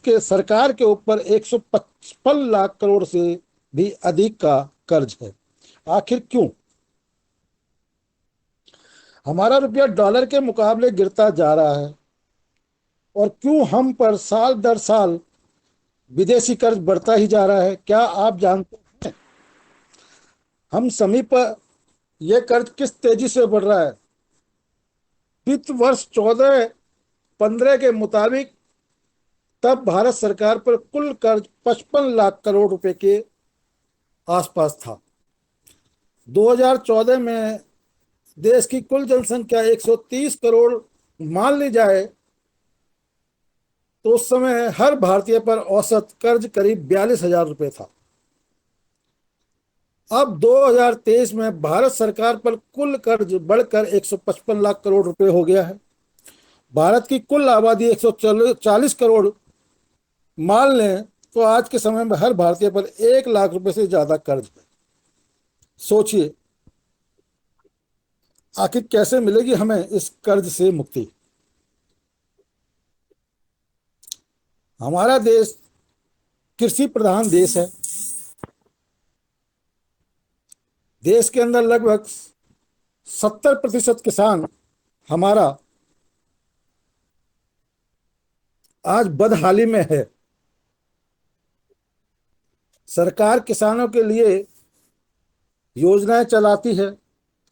के सरकार के ऊपर 155 लाख करोड़ से भी अधिक का कर्ज है। आखिर क्यों? हमारा रुपया डॉलर के मुकाबले गिरता जा रहा है, और क्यों हम पर साल दर साल विदेशी कर्ज बढ़ता ही जा रहा है? क्या आप जानते हैं हम समीप यह कर्ज किस तेजी से बढ़ रहा है? वित्त वर्ष 14-15 के मुताबिक तब भारत सरकार पर कुल कर्ज 55 लाख करोड़ रुपए के आसपास था। 2014 में देश की कुल जनसंख्या 130 करोड़ मान ली जाए तो उस समय हर भारतीय पर औसत कर्ज करीब 42,000 रुपये था। अब 2023 में भारत सरकार पर कुल कर्ज बढ़कर 155 लाख करोड़ रुपए हो गया है। भारत की कुल आबादी 140 करोड़ मान लें तो आज के समय में हर भारतीय पर 1 लाख रुपए से ज्यादा कर्ज है। सोचिए, आखिर कैसे मिलेगी हमें इस कर्ज से मुक्ति? हमारा देश कृषि प्रधान देश है। देश के अंदर लगभग 70% किसान हमारा आज बदहाली में है। सरकार किसानों के लिए योजनाएं चलाती है,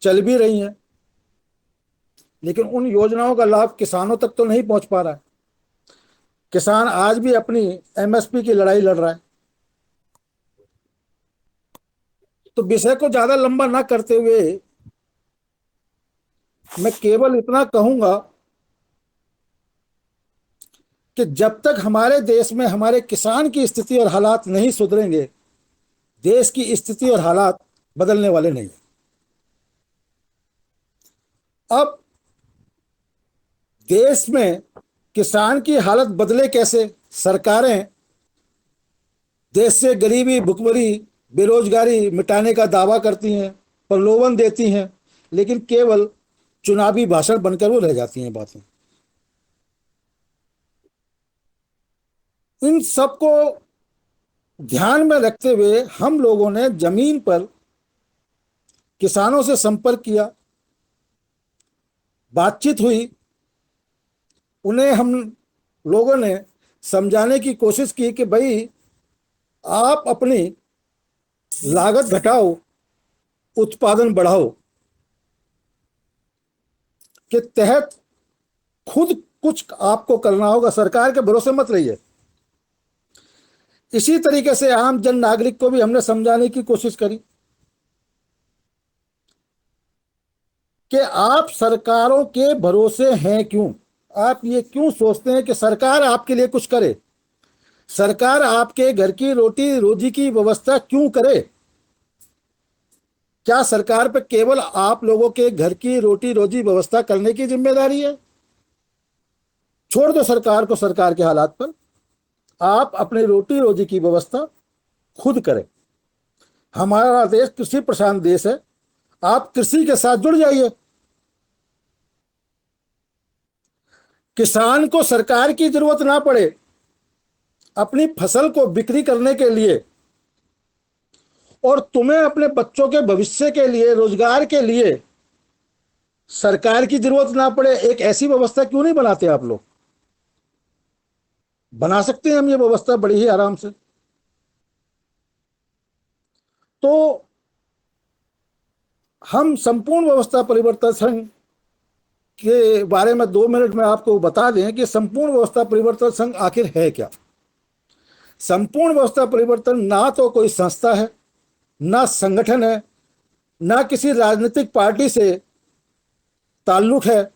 चल भी रही हैं, लेकिन उन योजनाओं का लाभ किसानों तक तो नहीं पहुंच पा रहा है। किसान आज भी अपनी एमएसपी की लड़ाई लड़ रहा है। तो विषय को ज्यादा लंबा ना करते हुए मैं केवल इतना कहूंगा कि जब तक हमारे देश में हमारे किसान की स्थिति और हालात नहीं सुधरेंगे, देश की स्थिति और हालात बदलने वाले नहीं। अब देश में किसान की हालत बदले कैसे? सरकारें देश से गरीबी, भुखमरी, बेरोजगारी मिटाने का दावा करती हैं, प्रलोभन देती हैं, लेकिन केवल चुनावी भाषण बनकर वो रह जाती हैं बातें। इन सबको ध्यान में रखते हुए हम लोगों ने जमीन पर किसानों से संपर्क किया, बातचीत हुई, उन्हें हम लोगों ने समझाने की कोशिश की कि भाई आप अपनी लागत घटाओ, उत्पादन बढ़ाओ के तहत खुद कुछ आपको करना होगा, सरकार के भरोसे मत रहिए। इसी तरीके से आम जन नागरिक को भी हमने समझाने की कोशिश करी कि आप सरकारों के भरोसे हैं क्यों? आप ये क्यों सोचते हैं कि सरकार आपके लिए कुछ करे? सरकार आपके घर की रोटी रोजी की व्यवस्था क्यों करे? क्या सरकार पे केवल आप लोगों के घर की रोटी रोजी व्यवस्था करने की जिम्मेदारी है? छोड़ दो सरकार को सरकार के हालात पर, आप अपनी रोटी रोजी की व्यवस्था खुद करें। हमारा देश कृषि प्रधान देश है, आप कृषि के साथ जुड़ जाइए। किसान को सरकार की जरूरत ना पड़े अपनी फसल को बिक्री करने के लिए, और तुम्हें अपने बच्चों के भविष्य के लिए, रोजगार के लिए सरकार की जरूरत ना पड़े, एक ऐसी व्यवस्था क्यों नहीं बनाते आप लोग? बना सकते हैं हम ये व्यवस्था बड़ी ही आराम से। तो हम संपूर्ण व्यवस्था परिवर्तन संघ के बारे में 2 मिनट में आपको बता दें कि संपूर्ण व्यवस्था परिवर्तन संघ आखिर है क्या। संपूर्ण व्यवस्था परिवर्तन ना तो कोई संस्था है, ना संगठन है, ना किसी राजनीतिक पार्टी से ताल्लुक है,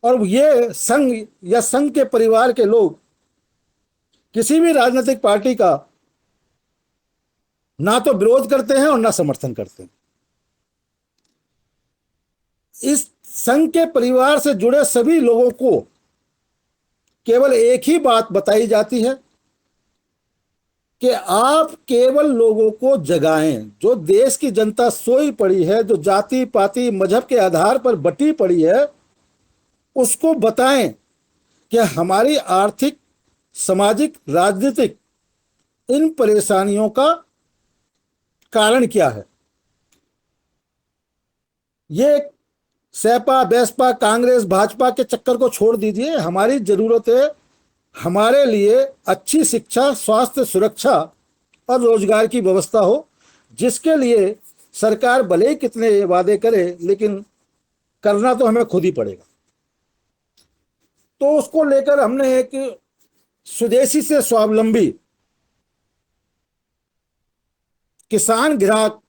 और ये संघ या संघ के परिवार के लोग किसी भी राजनीतिक पार्टी का ना तो विरोध करते हैं और ना समर्थन करते हैं। इस संघ के परिवार से जुड़े सभी लोगों को केवल एक ही बात बताई जाती है कि आप केवल लोगों को जगाएं। जो देश की जनता सोई पड़ी है, जो जाति पाति मजहब के आधार पर बटी पड़ी है, उसको बताएं कि हमारी आर्थिक सामाजिक, राजनीतिक इन परेशानियों का कारण क्या है। ये सपा, बसपा, कांग्रेस, भाजपा के चक्कर को छोड़ दीजिए। हमारी जरूरत है, हमारे लिए अच्छी शिक्षा, स्वास्थ्य, सुरक्षा और रोजगार की व्यवस्था हो, जिसके लिए सरकार भले ही कितने वादे करे, लेकिन करना तो हमें खुद ही पड़ेगा। तो उसको लेकर हमने एक स्वदेशी से स्वावलंबी किसान ग्राहक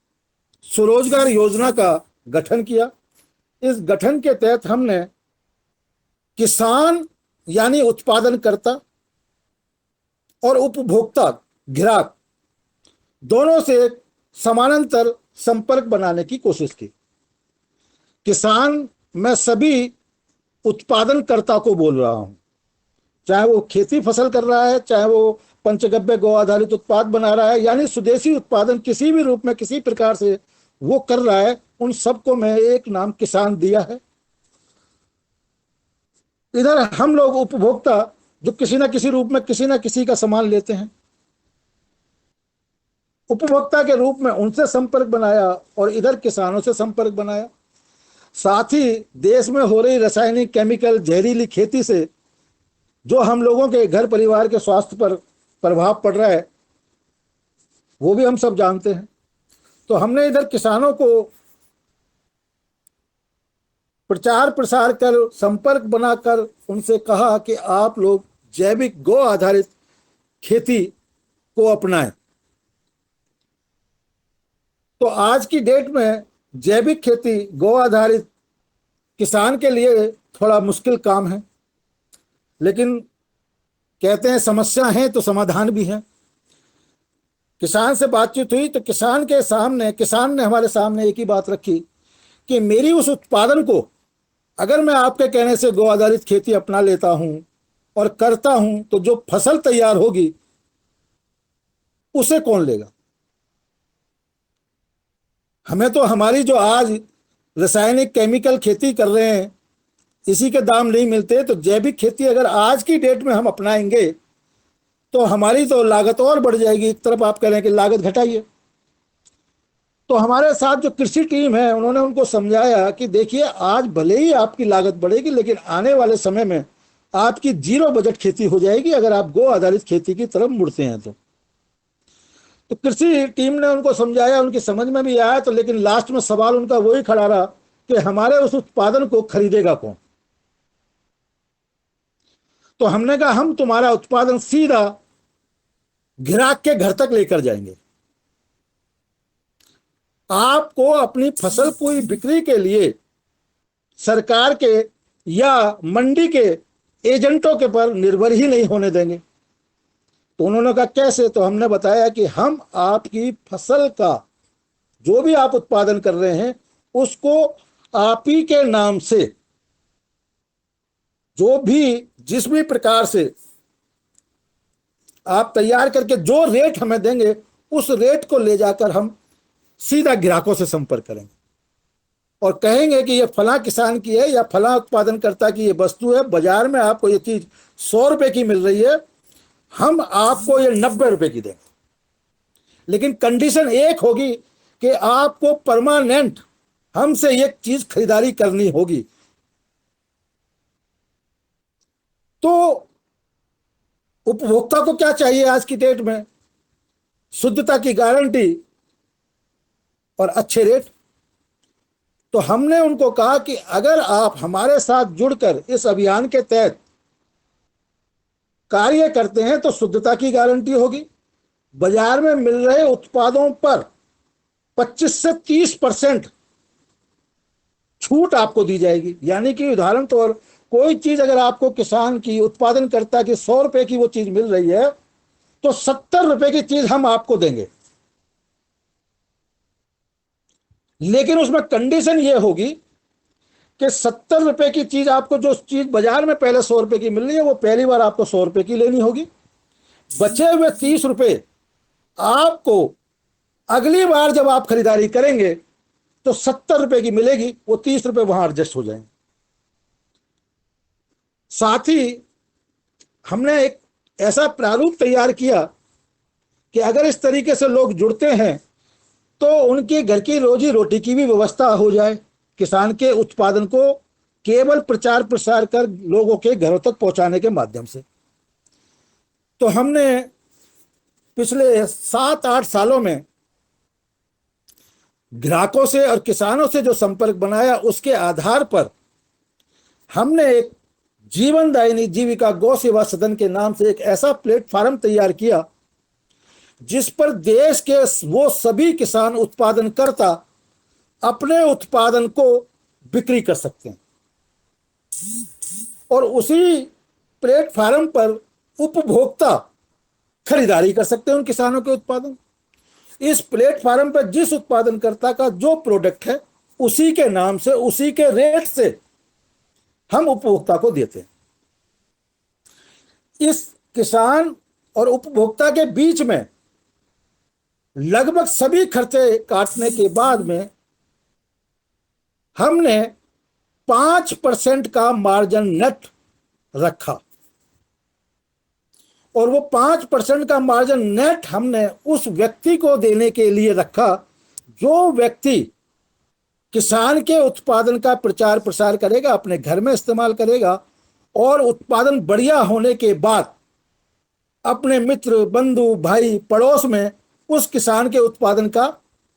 स्वरोजगार योजना का गठन किया। इस गठन के तहत हमने किसान यानी उत्पादनकर्ता और उपभोक्ता ग्राहक दोनों से एक समानांतर संपर्क बनाने की कोशिश की। किसान, मैं सभी उत्पादनकर्ता को बोल रहा हूं, चाहे वो खेती फसल कर रहा है, चाहे वो पंचगव्य गौ आधारित उत्पाद बना रहा है, यानी स्वदेशी उत्पादन किसी भी रूप में किसी प्रकार से वो कर रहा है, उन सबको मैं एक नाम किसान दिया है। इधर हम लोग उपभोक्ता, जो किसी ना किसी रूप में किसी ना किसी का सामान लेते हैं, उपभोक्ता के रूप में उनसे संपर्क बनाया और इधर किसानों से संपर्क बनाया। साथ ही देश में हो रही रासायनिक, केमिकल, जहरीली खेती से जो हम लोगों के घर परिवार के स्वास्थ्य पर प्रभाव पड़ रहा है, वो भी हम सब जानते हैं। तो हमने इधर किसानों को प्रचार प्रसार कर, संपर्क बनाकर उनसे कहा कि आप लोग जैविक गौ आधारित खेती को अपनाएं। तो आज की डेट में जैविक खेती, गौ आधारित, किसान के लिए थोड़ा मुश्किल काम है, लेकिन कहते हैं समस्या है तो समाधान भी है। किसान से बातचीत हुई तो किसान ने हमारे सामने एक ही बात रखी कि मेरी उस उत्पादन को अगर मैं आपके कहने से गौ आधारित खेती अपना लेता हूं और करता हूं, तो जो फसल तैयार होगी उसे कौन लेगा। हमें तो हमारी जो आज रासायनिक केमिकल खेती कर रहे हैं, इसी के दाम नहीं मिलते। तो जैविक खेती अगर आज की डेट में हम अपनाएंगे तो हमारी तो लागत और बढ़ जाएगी। एक तरफ आप कह रहे हैं कि लागत घटाइए, तो हमारे साथ जो कृषि टीम है उन्होंने उनको समझाया कि देखिए, आज भले ही आपकी लागत बढ़ेगी, लेकिन आने वाले समय में आपकी जीरो बजट खेती हो जाएगी अगर आप गो आधारित खेती की तरफ मुड़ते हैं तो कृषि टीम ने उनको समझाया, उनकी समझ में भी आया। तो लेकिन लास्ट में सवाल उनका वही खड़ा रहा कि हमारे उस उत्पादन को खरीदेगा कौन। तो हमने कहा हम तुम्हारा उत्पादन सीधा ग्राहक के घर तक लेकर जाएंगे। आपको अपनी फसल की बिक्री के लिए सरकार के या मंडी के एजेंटों के पर निर्भर ही नहीं होने देंगे। तो उन्होंने कहा कैसे। तो हमने बताया कि हम आपकी फसल का जो भी आप उत्पादन कर रहे हैं उसको आप ही के नाम से, जो भी जिस भी प्रकार से आप तैयार करके जो रेट हमें देंगे, उस रेट को ले जाकर हम सीधा ग्राहकों से संपर्क करेंगे और कहेंगे कि ये फला किसान की है या फला उत्पादनकर्ता की ये वस्तु है, बाजार में आपको ये चीज 100 रुपए की मिल रही है, हम आपको ये 90 रुपए की देंगे। लेकिन कंडीशन एक होगी कि आपको परमानेंट हमसे ये चीज खरीदारी करनी होगी। तो उपभोक्ता को क्या चाहिए आज की डेट में? शुद्धता की गारंटी और अच्छे रेट। तो हमने उनको कहा कि अगर आप हमारे साथ जुड़कर इस अभियान के तहत कार्य करते हैं तो शुद्धता की गारंटी होगी, बाजार में मिल रहे उत्पादों पर 25 से 30% छूट आपको दी जाएगी। यानी कि उदाहरण तौर कोई चीज अगर आपको किसान की, उत्पादनकर्ता की 100 रुपए की वो चीज मिल रही है तो 70 रुपए की चीज हम आपको देंगे। लेकिन उसमें कंडीशन ये होगी कि 70 रुपए की चीज आपको, जो चीज बाजार में पहले 100 रुपए की मिल रही है, वो पहली बार आपको 100 रुपए की लेनी होगी। बचे हुए 30 रुपए आपको अगली बार जब आप खरीदारी करेंगे तो 70 रुपए की मिलेगी, वो 30 रुपए वहां एडजस्ट हो जाएंगे। साथ ही हमने एक ऐसा प्रारूप तैयार किया कि अगर इस तरीके से लोग जुड़ते हैं तो उनके घर की रोजी रोटी की भी व्यवस्था हो जाए। किसान के उत्पादन को केवल प्रचार प्रसार कर लोगों के घरों तक पहुंचाने के माध्यम से। तो हमने पिछले 7-8 सालों में ग्राहकों से और किसानों से जो संपर्क बनाया, उसके आधार पर हमने एक जीवनदायिनी जीविका गौ सेवा सदन के नाम से एक ऐसा प्लेटफॉर्म तैयार किया जिस पर देश के वो सभी किसान उत्पादनकर्ता अपने उत्पादन को बिक्री कर सकते हैं और उसी प्लेटफॉर्म पर उपभोक्ता खरीदारी कर सकते हैं उन किसानों के उत्पादन। इस प्लेटफॉर्म पर जिस उत्पादनकर्ता का जो प्रोडक्ट है उसी के नाम से, उसी के रेट से हम उपभोक्ता को देते हैं। इस किसान और उपभोक्ता के बीच में लगभग सभी खर्चे काटने के बाद में हमने 5% का मार्जिन नेट रखा और वो 5% का मार्जिन नेट हमने उस व्यक्ति को देने के लिए रखा जो व्यक्ति किसान के उत्पादन का प्रचार प्रसार करेगा, अपने घर में इस्तेमाल करेगा और उत्पादन बढ़िया होने के बाद अपने मित्र, बंधु, भाई, पड़ोस में उस किसान के उत्पादन का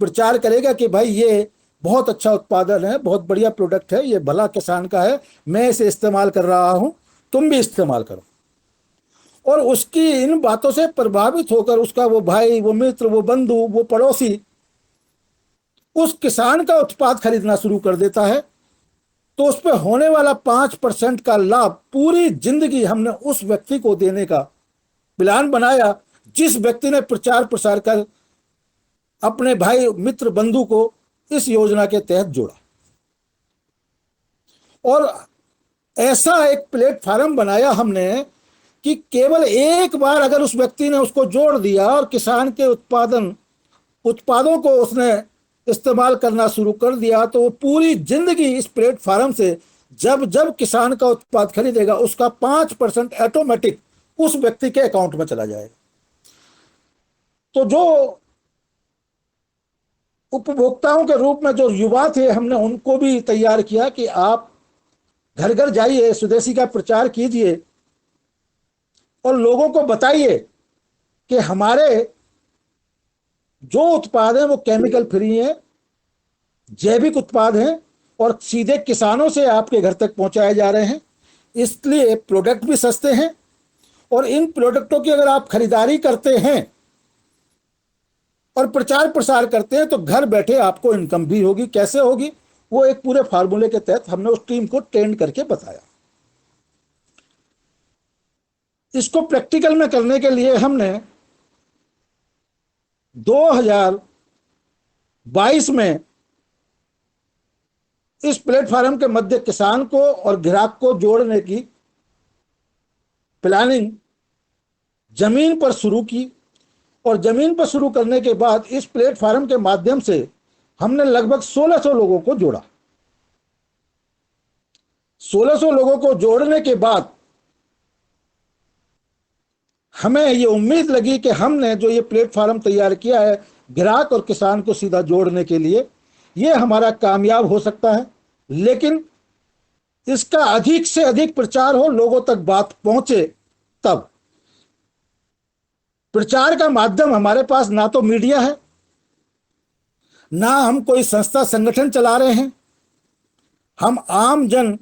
प्रचार करेगा कि भाई ये बहुत अच्छा उत्पादन है, बहुत बढ़िया प्रोडक्ट है, ये भला किसान का है, मैं इसे इस्तेमाल कर रहा हूं, तुम भी इस्तेमाल करो। और उसकी इन बातों से प्रभावित होकर उसका वो भाई, वो मित्र, वो बंधु, वो पड़ोसी उस किसान का उत्पाद खरीदना शुरू कर देता है। तो उस पर होने वाला 5% का लाभ पूरी जिंदगी हमने उस व्यक्ति को देने का प्लान बनाया जिस व्यक्ति ने प्रचार प्रसार कर अपने भाई, मित्र, बंधु को इस योजना के तहत जोड़ा। और ऐसा एक प्लेटफॉर्म बनाया हमने कि केवल एक बार अगर उस व्यक्ति ने उसको जोड़ दिया और किसान के उत्पादों को उसने इस्तेमाल करना शुरू कर दिया तो वो पूरी जिंदगी इस प्लेटफॉर्म से जब जब किसान का उत्पाद खरीदेगा उसका 5% ऑटोमेटिक उस व्यक्ति के अकाउंट में चला जाएगा। तो जो उपभोक्ताओं के रूप में जो युवा थे, हमने उनको भी तैयार किया कि आप घर घर जाइए, स्वदेशी का प्रचार कीजिए और लोगों को बताइए कि हमारे जो उत्पाद हैं वो केमिकल फ्री हैं, जैविक उत्पाद हैं और सीधे किसानों से आपके घर तक पहुंचाए जा रहे हैं। इसलिए प्रोडक्ट भी सस्ते हैं और इन प्रोडक्टों की अगर आप खरीदारी करते हैं और प्रचार प्रसार करते हैं तो घर बैठे आपको इनकम भी होगी। कैसे होगी, वो एक पूरे फार्मूले के तहत हमने उस टीम को ट्रेन करके बताया। इसको प्रैक्टिकल में करने के लिए हमने 2022 में इस प्लेटफॉर्म के मध्य किसान को और ग्राहक को जोड़ने की प्लानिंग जमीन पर शुरू की और जमीन पर शुरू करने के बाद इस प्लेटफॉर्म के माध्यम से हमने लगभग 1600 लोगों को जोड़ा। 1600 लोगों को जोड़ने के बाद हमें ये उम्मीद लगी कि हमने जो ये प्लेटफॉर्म तैयार किया है ग्राहक और किसान को सीधा जोड़ने के लिए, ये हमारा कामयाब हो सकता है। लेकिन इसका अधिक से अधिक प्रचार हो, लोगों तक बात पहुंचे। तब प्रचार का माध्यम हमारे पास ना तो मीडिया है, ना हम कोई संस्था संगठन चला रहे हैं। हम आम जन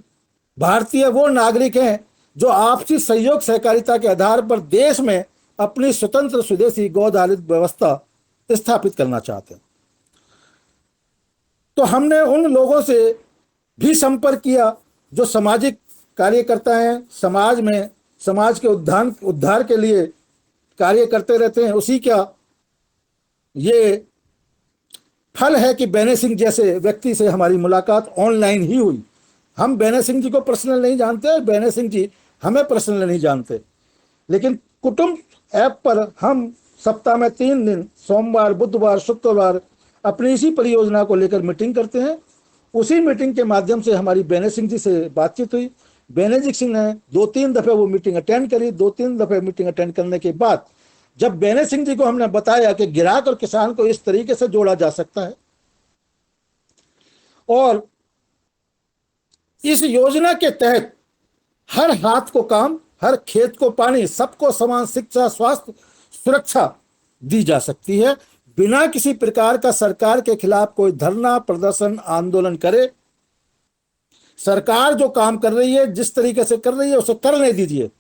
भारतीय वो नागरिक हैं जो आपसी सहयोग सहकारिता के आधार पर देश में अपनी स्वतंत्र स्वदेशी गौधारित व्यवस्था स्थापित करना चाहते हैं। तो हमने उन लोगों से भी संपर्क किया जो सामाजिक कार्यकर्ता हैं, समाज में समाज के उद्धार के लिए कार्य करते रहते हैं। उसी का ये फल है कि बेने सिंह जैसे व्यक्ति से हमारी मुलाकात ऑनलाइन ही हुई। हम बेने सिंह जी को पर्सनल नहीं जानते, बेने सिंह जी हमें पर्सनल नहीं जानते, लेकिन कुटुंब ऐप पर हम सप्ताह में 3 दिन सोमवार, बुधवार, शुक्रवार अपनी इसी परियोजना को लेकर मीटिंग करते हैं। उसी मीटिंग के माध्यम से हमारी बेने सिंह जी से बातचीत हुई। बेनजीर सिंह ने 2-3 दफे वो मीटिंग अटेंड करी। 2-3 दफे मीटिंग अटेंड करने के बाद जब बेनजीर सिंह जी को हमने बताया कि ग्राहक और किसान को इस तरीके से जोड़ा जा सकता है और इस योजना के तहत हर हाथ को काम, हर खेत को पानी, सबको समान शिक्षा, स्वास्थ्य, सुरक्षा दी जा सकती है बिना किसी प्रकार का सरकार के खिलाफ कोई धरना, प्रदर्शन, आंदोलन करे। सरकार जो काम कर रही है, जिस तरीके से कर रही है, उसे करने दीजिए।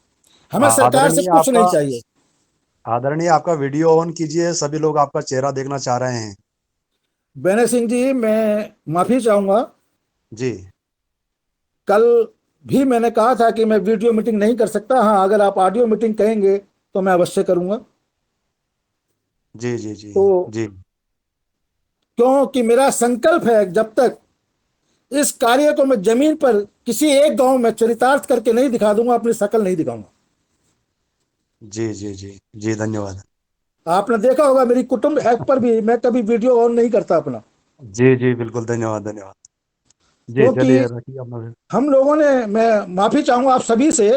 हमें सरकार से आदरणीय कुछ आपका नहीं चाहिए। आदरणीय आपका वीडियो ऑन कीजिए, सभी लोग आपका चेहरा देखना चाह रहे हैं। बेनर सिंह जी, मैं माफी चाहूंगा। जी कल भी मैंने कहा था कि मैं वीडियो मीटिंग नहीं कर सकता। हाँ, अगर आप ऑडियो मीटिंग कहेंगे तो मैं अवश्य करूंगा। जी जी जी तो जी। क्योंकि मेरा संकल्प है, जब तक इस कार्य को मैं जमीन पर किसी एक गांव में चरितार्थ करके नहीं दिखा दूंगा, अपनी शकल नहीं दिखाऊंगा। जी जी जी जी, धन्यवाद। आपने देखा होगा मेरी कुटुंब ऐप पर भी मैं कभी वीडियो ऑन नहीं करता अपना। जी जी बिल्कुल, धन्यवाद धन्यवाद। जी क्योंकि चलिए, रखिए अपना फिर। हम लोगों ने, मैं माफी चाहूंगा आप सभी से,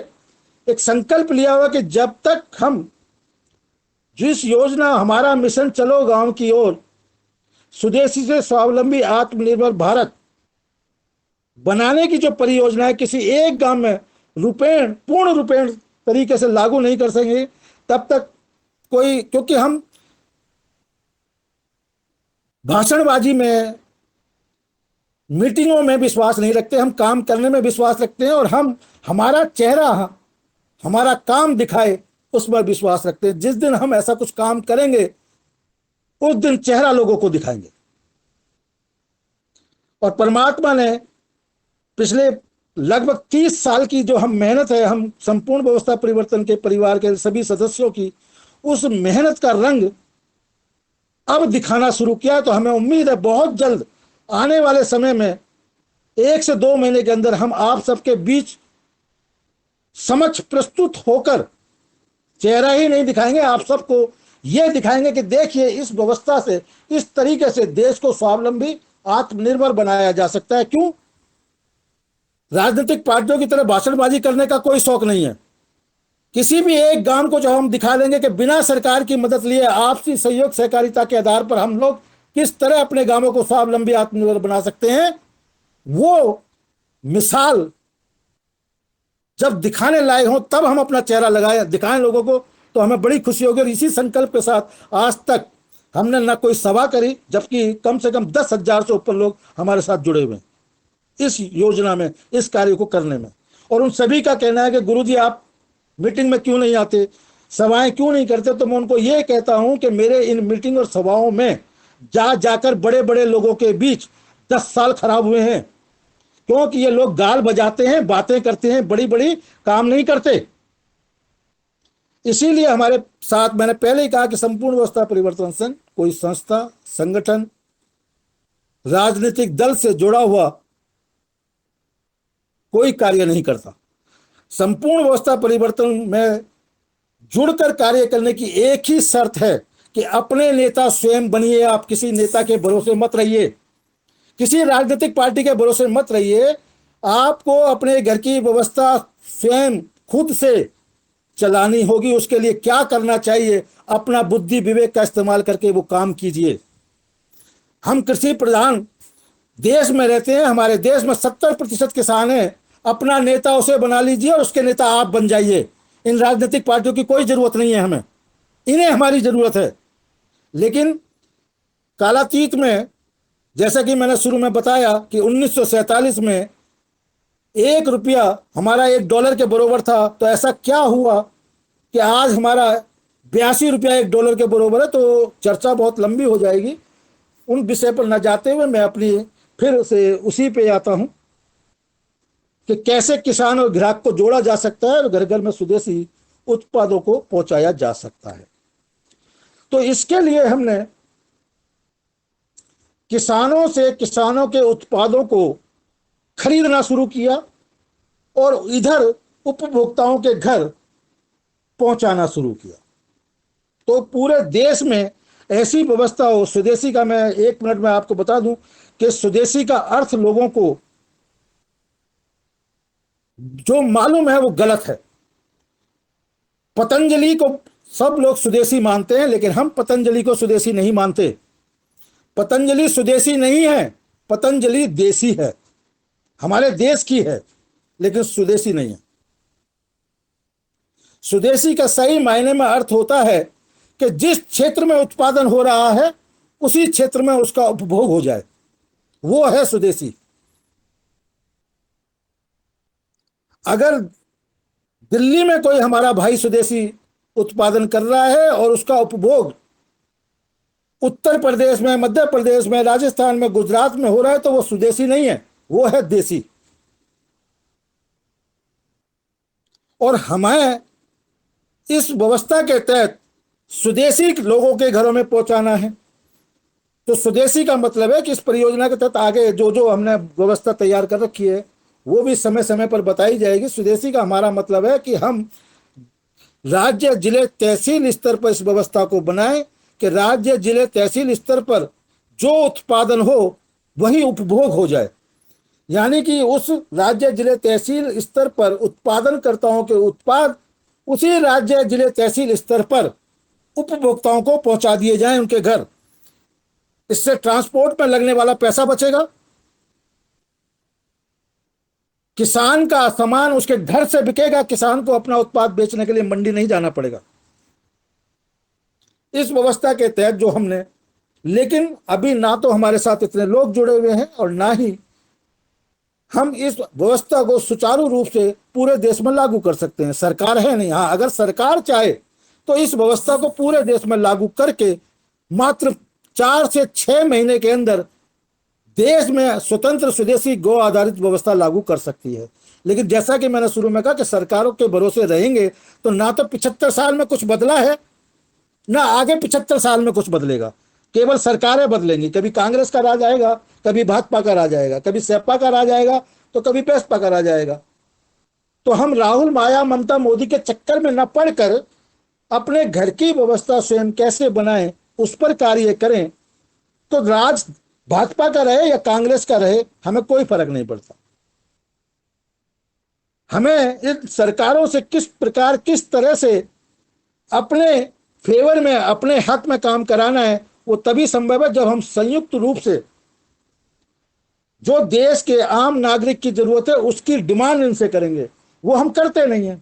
एक संकल्प लिया हुआ कि जब तक हम जिस योजना, हमारा मिशन चलो गांव की ओर, स्वदेशी से स्वावलंबी आत्मनिर्भर भारत बनाने की जो परियोजना है, किसी एक गांव में रूपेण, पूर्ण रूपेण तरीके से लागू नहीं कर सकेंगे तब तक कोई, क्योंकि हम भाषणबाजी में, मीटिंगों में विश्वास नहीं रखते, हम काम करने में विश्वास रखते हैं और हम, हमारा चेहरा, हमारा काम दिखाए, उस पर विश्वास रखते हैं। जिस दिन हम ऐसा कुछ काम करेंगे उस दिन चेहरा लोगों को दिखाएंगे। और परमात्मा ने पिछले लगभग 30 साल की जो हम मेहनत है, हम संपूर्ण व्यवस्था परिवर्तन के परिवार के सभी सदस्यों की, उस मेहनत का रंग अब दिखाना शुरू किया। तो हमें उम्मीद है बहुत जल्द आने वाले समय में 1 से 2 महीने के अंदर हम आप सबके बीच समक्ष प्रस्तुत होकर चेहरा ही नहीं दिखाएंगे, आप सबको यह दिखाएंगे कि देखिए, इस व्यवस्था से, इस तरीके से देश को स्वावलंबी, आत्मनिर्भर बनाया जा सकता है। क्यों? राजनीतिक पार्टियों की तरह भाषणबाजी करने का कोई शौक नहीं है। किसी भी एक गांव को जब हम दिखा देंगे कि बिना सरकार की मदद लिए आपसी सहयोग सहकारिता के आधार पर हम लोग किस तरह अपने गांवों को स्वावलंबी, आत्मनिर्भर बना सकते हैं, वो मिसाल जब दिखाने लायक हो तब हम अपना चेहरा लगाए दिखाएं लोगों को, तो हमें बड़ी खुशी होगी। और इसी संकल्प के साथ आज तक हमने ना कोई सभा करी, जबकि कम से कम 10,000 से ऊपर लोग हमारे साथ जुड़े हुए हैं इस योजना में, इस कार्य को करने में। और उन सभी का कहना है कि गुरुजी आप मीटिंग में क्यों नहीं आते, सभाएं क्यों नहीं करते। तो मैं उनको ये कहता हूं कि मेरे इन मीटिंग और सभाओं में जा जाकर बड़े बड़े लोगों के बीच 10 साल खराब हुए हैं, क्योंकि ये लोग गाल बजाते हैं, बातें करते हैं, बड़ी बड़ी काम नहीं करते। इसीलिए हमारे साथ, मैंने पहले ही कहा कि संपूर्ण व्यवस्था परिवर्तन संघ कोई संस्था, संगठन, राजनीतिक दल से जुड़ा हुआ कोई कार्य नहीं करता। संपूर्ण व्यवस्था परिवर्तन में जुड़कर कार्य करने की एक ही शर्त है कि अपने नेता स्वयं बनिए। आप किसी नेता के भरोसे मत रहिए, किसी राजनीतिक पार्टी के भरोसे मत रहिए। आपको अपने घर की व्यवस्था स्वयं खुद से चलानी होगी। उसके लिए क्या करना चाहिए, अपना बुद्धि विवेक का इस्तेमाल करके वो काम कीजिए। हम कृषि प्रधान देश में रहते हैं, हमारे देश में 70% किसान हैं। अपना नेता उसे बना लीजिए और उसके नेता आप बन जाइए। इन राजनीतिक पार्टियों की कोई जरूरत नहीं है हमें, इन्हें हमारी जरूरत है। लेकिन कालातीत में, जैसा कि मैंने शुरू में बताया कि 1947 में 1 रुपया हमारा $1 के बराबर था, तो ऐसा क्या हुआ कि आज हमारा 82 रुपया $1 के बराबर है। तो चर्चा बहुत लंबी हो जाएगी, उन विषय पर न जाते हुए मैं अपनी फिर से उसी पे आता हूं कि कैसे किसान और ग्राहक को जोड़ा जा सकता है और घर घर में स्वदेशी उत्पादों को पहुंचाया जा सकता है। तो इसके लिए हमने किसानों से, किसानों के उत्पादों को खरीदना शुरू किया और इधर उपभोक्ताओं के घर पहुंचाना शुरू किया। तो पूरे देश में ऐसी व्यवस्था हो। स्वदेशी का मैं 1 मिनट में आपको बता दूं कि स्वदेशी का अर्थ लोगों को जो मालूम है वो गलत है। पतंजलि को सब लोग स्वदेशी मानते हैं, लेकिन हम पतंजलि को स्वदेशी नहीं मानते। पतंजलि स्वदेशी नहीं है, पतंजलि देसी है, हमारे देश की है, लेकिन स्वदेशी नहीं है। स्वदेशी का सही मायने में अर्थ होता है कि जिस क्षेत्र में उत्पादन हो रहा है उसी क्षेत्र में उसका उपभोग हो जाए, वो है स्वदेशी। अगर दिल्ली में कोई हमारा भाई स्वदेशी उत्पादन कर रहा है और उसका उपभोग उत्तर प्रदेश में, मध्य प्रदेश में, राजस्थान में, गुजरात में हो रहा है, तो वो स्वदेशी नहीं है, वो है देसी। और हमें इस व्यवस्था के तहत स्वदेशी लोगों के घरों में पहुंचाना है। तो स्वदेशी का मतलब है कि इस परियोजना के तहत आगे जो जो हमने व्यवस्था तैयार कर रखी है वो भी समय समय पर बताई जाएगी। स्वदेशी का हमारा मतलब है कि हम राज्य, जिले, तहसील स्तर पर इस व्यवस्था को बनाएं कि राज्य, जिले, तहसील स्तर पर जो उत्पादन हो वही उपभोग हो जाए। यानी कि उस राज्य, जिले, तहसील स्तर पर उत्पादनकर्ताओं के उत्पाद उसी राज्य, जिले, तहसील स्तर पर उपभोक्ताओं को पहुंचा दिए जाएं उनके घर। इससे ट्रांसपोर्ट में लगने वाला पैसा बचेगा, किसान का सामान उसके घर से बिकेगा, किसान को अपना उत्पाद बेचने के लिए मंडी नहीं जाना पड़ेगा। इस व्यवस्था के तहत जो हमने, लेकिन अभी ना तो हमारे साथ इतने लोग जुड़े हुए हैं और ना ही हम इस व्यवस्था को सुचारू रूप से पूरे देश में लागू कर सकते हैं। सरकार है नहीं। हाँ, अगर सरकार चाहे तो इस व्यवस्था को पूरे देश में लागू करके मात्र 4 से 6 महीने के अंदर देश में स्वतंत्र स्वदेशी गौ आधारित व्यवस्था लागू कर सकती है। लेकिन जैसा कि मैंने शुरू में कहा कि सरकारों के भरोसे रहेंगे तो ना तो 75 साल में कुछ बदला है, ना आगे 75 साल में कुछ बदलेगा। केवल सरकारें बदलेंगी। कभी कांग्रेस का राज आएगा, कभी भाजपा का राज आएगा, कभी सपा का राज आएगा, तो कभी बसपा का राज आएगा। तो हम राहुल, माया, ममता, मोदी के चक्कर में न पड़कर अपने घर की व्यवस्था स्वयं कैसे बनाएं, उस पर कार्य करें। तो राज भाजपा का रहे या कांग्रेस का रहे, हमें कोई फर्क नहीं पड़ता। हमें इन सरकारों से किस प्रकार, किस तरह से अपने फेवर में, अपने हक में काम कराना है, वो तभी संभव है जब हम संयुक्त रूप से जो देश के आम नागरिक की जरूरत है उसकी डिमांड इनसे करेंगे। वो हम करते नहीं है।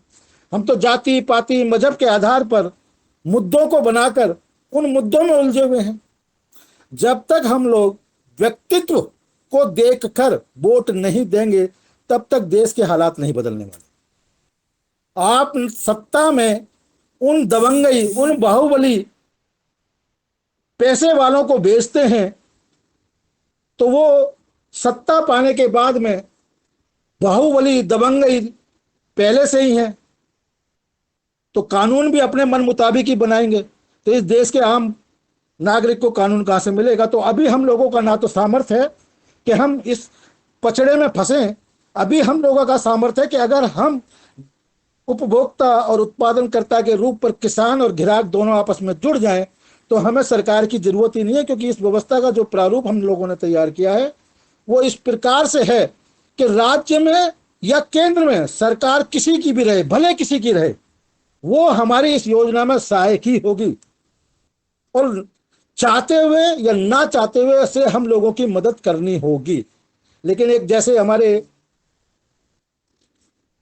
हम तो जाति पाति मजहब के आधार पर मुद्दों को बनाकर उन मुद्दों में उलझे हुए हैं। जब तक हम लोग व्यक्तित्व को देखकर वोट नहीं देंगे तब तक देश के हालात नहीं बदलने वाले। आप सत्ता में उन दबंगई, उन बाहुबली पैसे वालों को बेचते हैं तो वो सत्ता पाने के बाद में बाहुबली दबंगई पहले से ही है, तो कानून भी अपने मन मुताबिक ही बनाएंगे। तो इस देश के आम नागरिक को कानून कहां से मिलेगा? तो अभी हम लोगों का ना तो सामर्थ्य है कि हम इस पचड़े में फंसे। अभी हम लोगों का सामर्थ्य है कि अगर हम उपभोक्ता और उत्पादनकर्ता के रूप पर किसान और ग्राहक दोनों आपस में जुड़ जाएं तो हमें सरकार की जरूरत ही नहीं है। क्योंकि इस व्यवस्था का जो प्रारूप हम लोगों ने तैयार किया है वो इस प्रकार से है कि राज्य में या केंद्र में सरकार किसी की भी रहे, भले किसी की रहे, वो हमारी इस योजना में सहायक ही होगी। और चाहते हुए या ना चाहते हुए से हम लोगों की मदद करनी होगी। लेकिन एक, जैसे हमारे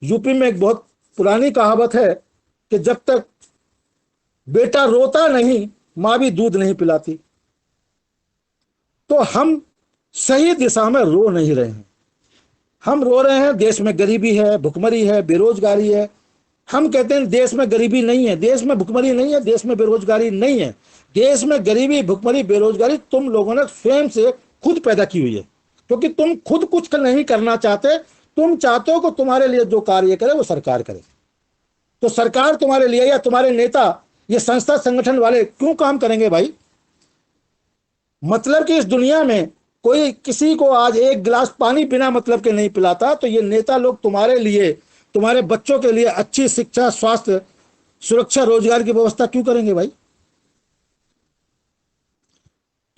यूपी में एक बहुत पुरानी कहावत है कि जब तक बेटा रोता नहीं मां भी दूध नहीं पिलाती। तो हम सही दिशा में रो नहीं रहे हैं। हम रो रहे हैं देश में गरीबी है, भुखमरी है, बेरोजगारी है। हम कहते हैं देश में गरीबी नहीं है, देश में भुखमरी नहीं है, देश में बेरोजगारी नहीं है। देश में गरीबी, भुखमरी, बेरोजगारी तुम लोगों ने स्वयं से खुद पैदा की हुई है। क्योंकि तुम खुद कुछ नहीं करना चाहते। तुम चाहते हो कि तुम्हारे लिए जो कार्य करे वो सरकार करे। तो सरकार तुम्हारे लिए या तुम्हारे नेता, ये संस्था संगठन वाले क्यों काम करेंगे भाई? मतलब कि इस दुनिया में कोई किसी को आज एक गिलास पानी बिना मतलब के नहीं पिलाता, तो ये नेता लोग तुम्हारे लिए, तुम्हारे बच्चों के लिए अच्छी शिक्षा, स्वास्थ्य, सुरक्षा, रोजगार की व्यवस्था क्यों करेंगे भाई?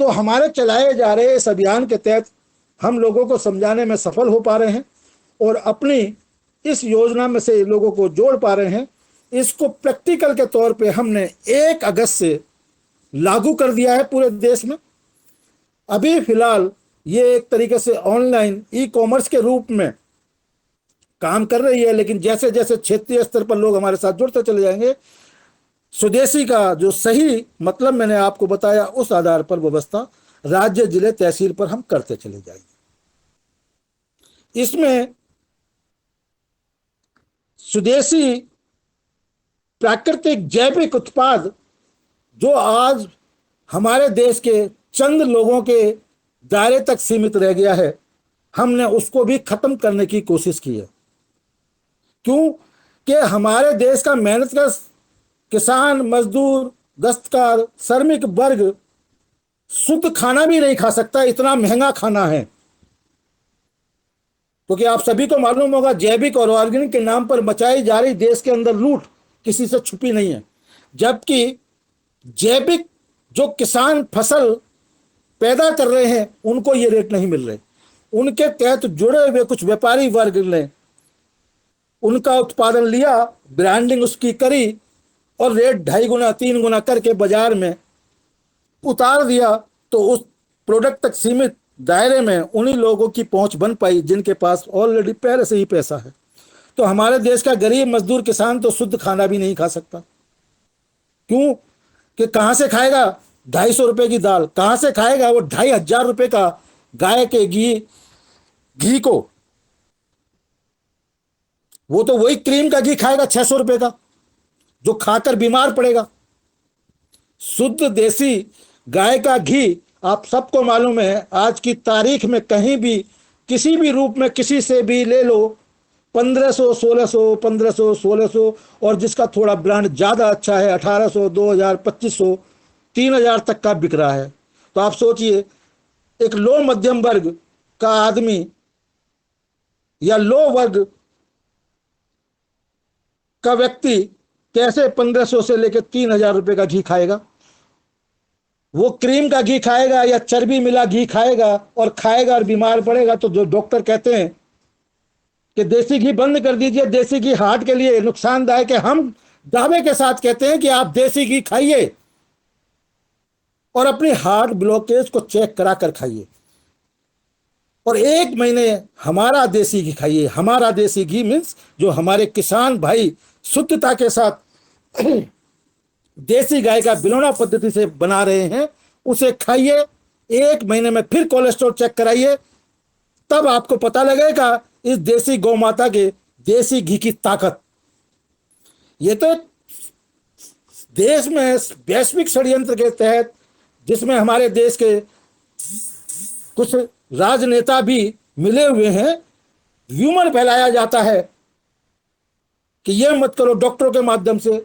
तो हमारे चलाए जा रहे इस अभियान के तहत हम लोगों को समझाने में सफल हो पा रहे हैं और अपनी इस योजना में से लोगों को जोड़ पा रहे हैं। इसको प्रैक्टिकल के तौर पे हमने 1 अगस्त से लागू कर दिया है पूरे देश में। अभी फिलहाल ये एक तरीके से ऑनलाइन ई-कॉमर्स के रूप में काम कर रही है, लेकिन जैसे जैसे क्षेत्रीय स्तर पर लोग हमारे साथ जुड़ते चले जाएंगे, स्वदेशी का जो सही मतलब मैंने आपको बताया, उस आधार पर व्यवस्था राज्य, जिले, तहसील पर हम करते चले जाएंगे। इसमें स्वदेशी प्राकृतिक जैविक उत्पाद जो आज हमारे देश के चंद लोगों के दायरे तक सीमित रह गया है, हमने उसको भी खत्म करने की कोशिश की है। क्यों कि हमारे देश का मेहनतकश किसान, मजदूर, दस्तकार, श्रमिक वर्ग शुद्ध खाना भी नहीं खा सकता, इतना महंगा खाना है। क्योंकि आप सभी को मालूम होगा, जैविक और ऑर्गेनिक के नाम पर मचाई जा रही देश के अंदर लूट किसी से छुपी नहीं है। जबकि जैविक जो किसान फसल पैदा कर रहे हैं, उनको ये रेट नहीं मिल रहे। उनके तहत जुड़े हुए कुछ व्यापारी वर्ग ने उनका उत्पादन लिया, ब्रांडिंग उसकी करी और रेट 2.5 गुना 3 गुना करके बाजार में उतार दिया। तो उस प्रोडक्ट तक सीमित दायरे में उन्हीं लोगों की पहुंच बन पाई जिनके पास ऑलरेडी पहले से ही पैसा है। तो हमारे देश का गरीब मजदूर किसान तो शुद्ध खाना भी नहीं खा सकता। क्यों कि कहाँ से खाएगा 250 रुपए की दाल, कहाँ से खाएगा वो 2500 रुपए का गाय के घी को। वो तो वही क्रीम का घी खाएगा 600 रुपए का, जो खाकर बीमार पड़ेगा। शुद्ध देसी गाय का घी आप सबको मालूम है, आज की तारीख में कहीं भी किसी भी रूप में किसी से भी ले लो, 1500, 1600, 1500, 1600, और जिसका थोड़ा ब्रांड ज़्यादा अच्छा है 1800, 2000, 2500, 3000 तक का बिक रहा है। तो आप सोचिए, एक लो मध्यम वर्ग का आदमी या लो वर्ग का व्यक्ति कैसे 1500 से लेकर 3000 रुपए का घी खाएगा? वो क्रीम का घी खाएगा या चर्बी मिला घी खाएगा और खाएगा और बीमार पड़ेगा। तो जो डॉक्टर कहते हैं कि देसी घी बंद कर दीजिए, देसी घी हार्ट के लिए नुकसानदायक है, हम दावे के साथ कहते हैं कि आप देसी घी खाइए और अपनी हार्ट ब्लॉकेज को चेक करा कर खाइए और 1 महीने हमारा देसी घी खाइए। हमारा देसी घी मीन्स जो हमारे किसान भाई शुद्धता के साथ देसी गाय का बिलौना पद्धति से बना रहे हैं, उसे खाइए। 1 महीने में फिर कोलेस्ट्रॉल चेक कराइए, तब आपको पता लगेगा इस देसी गौ माता के देसी घी की ताकत। ये तो देश में वैश्विक षड्यंत्र के तहत, जिसमें हमारे देश के कुछ राजनेता भी मिले हुए हैं, ह्यूमर फैलाया जाता है कि ये मत करो डॉक्टरों के माध्यम से।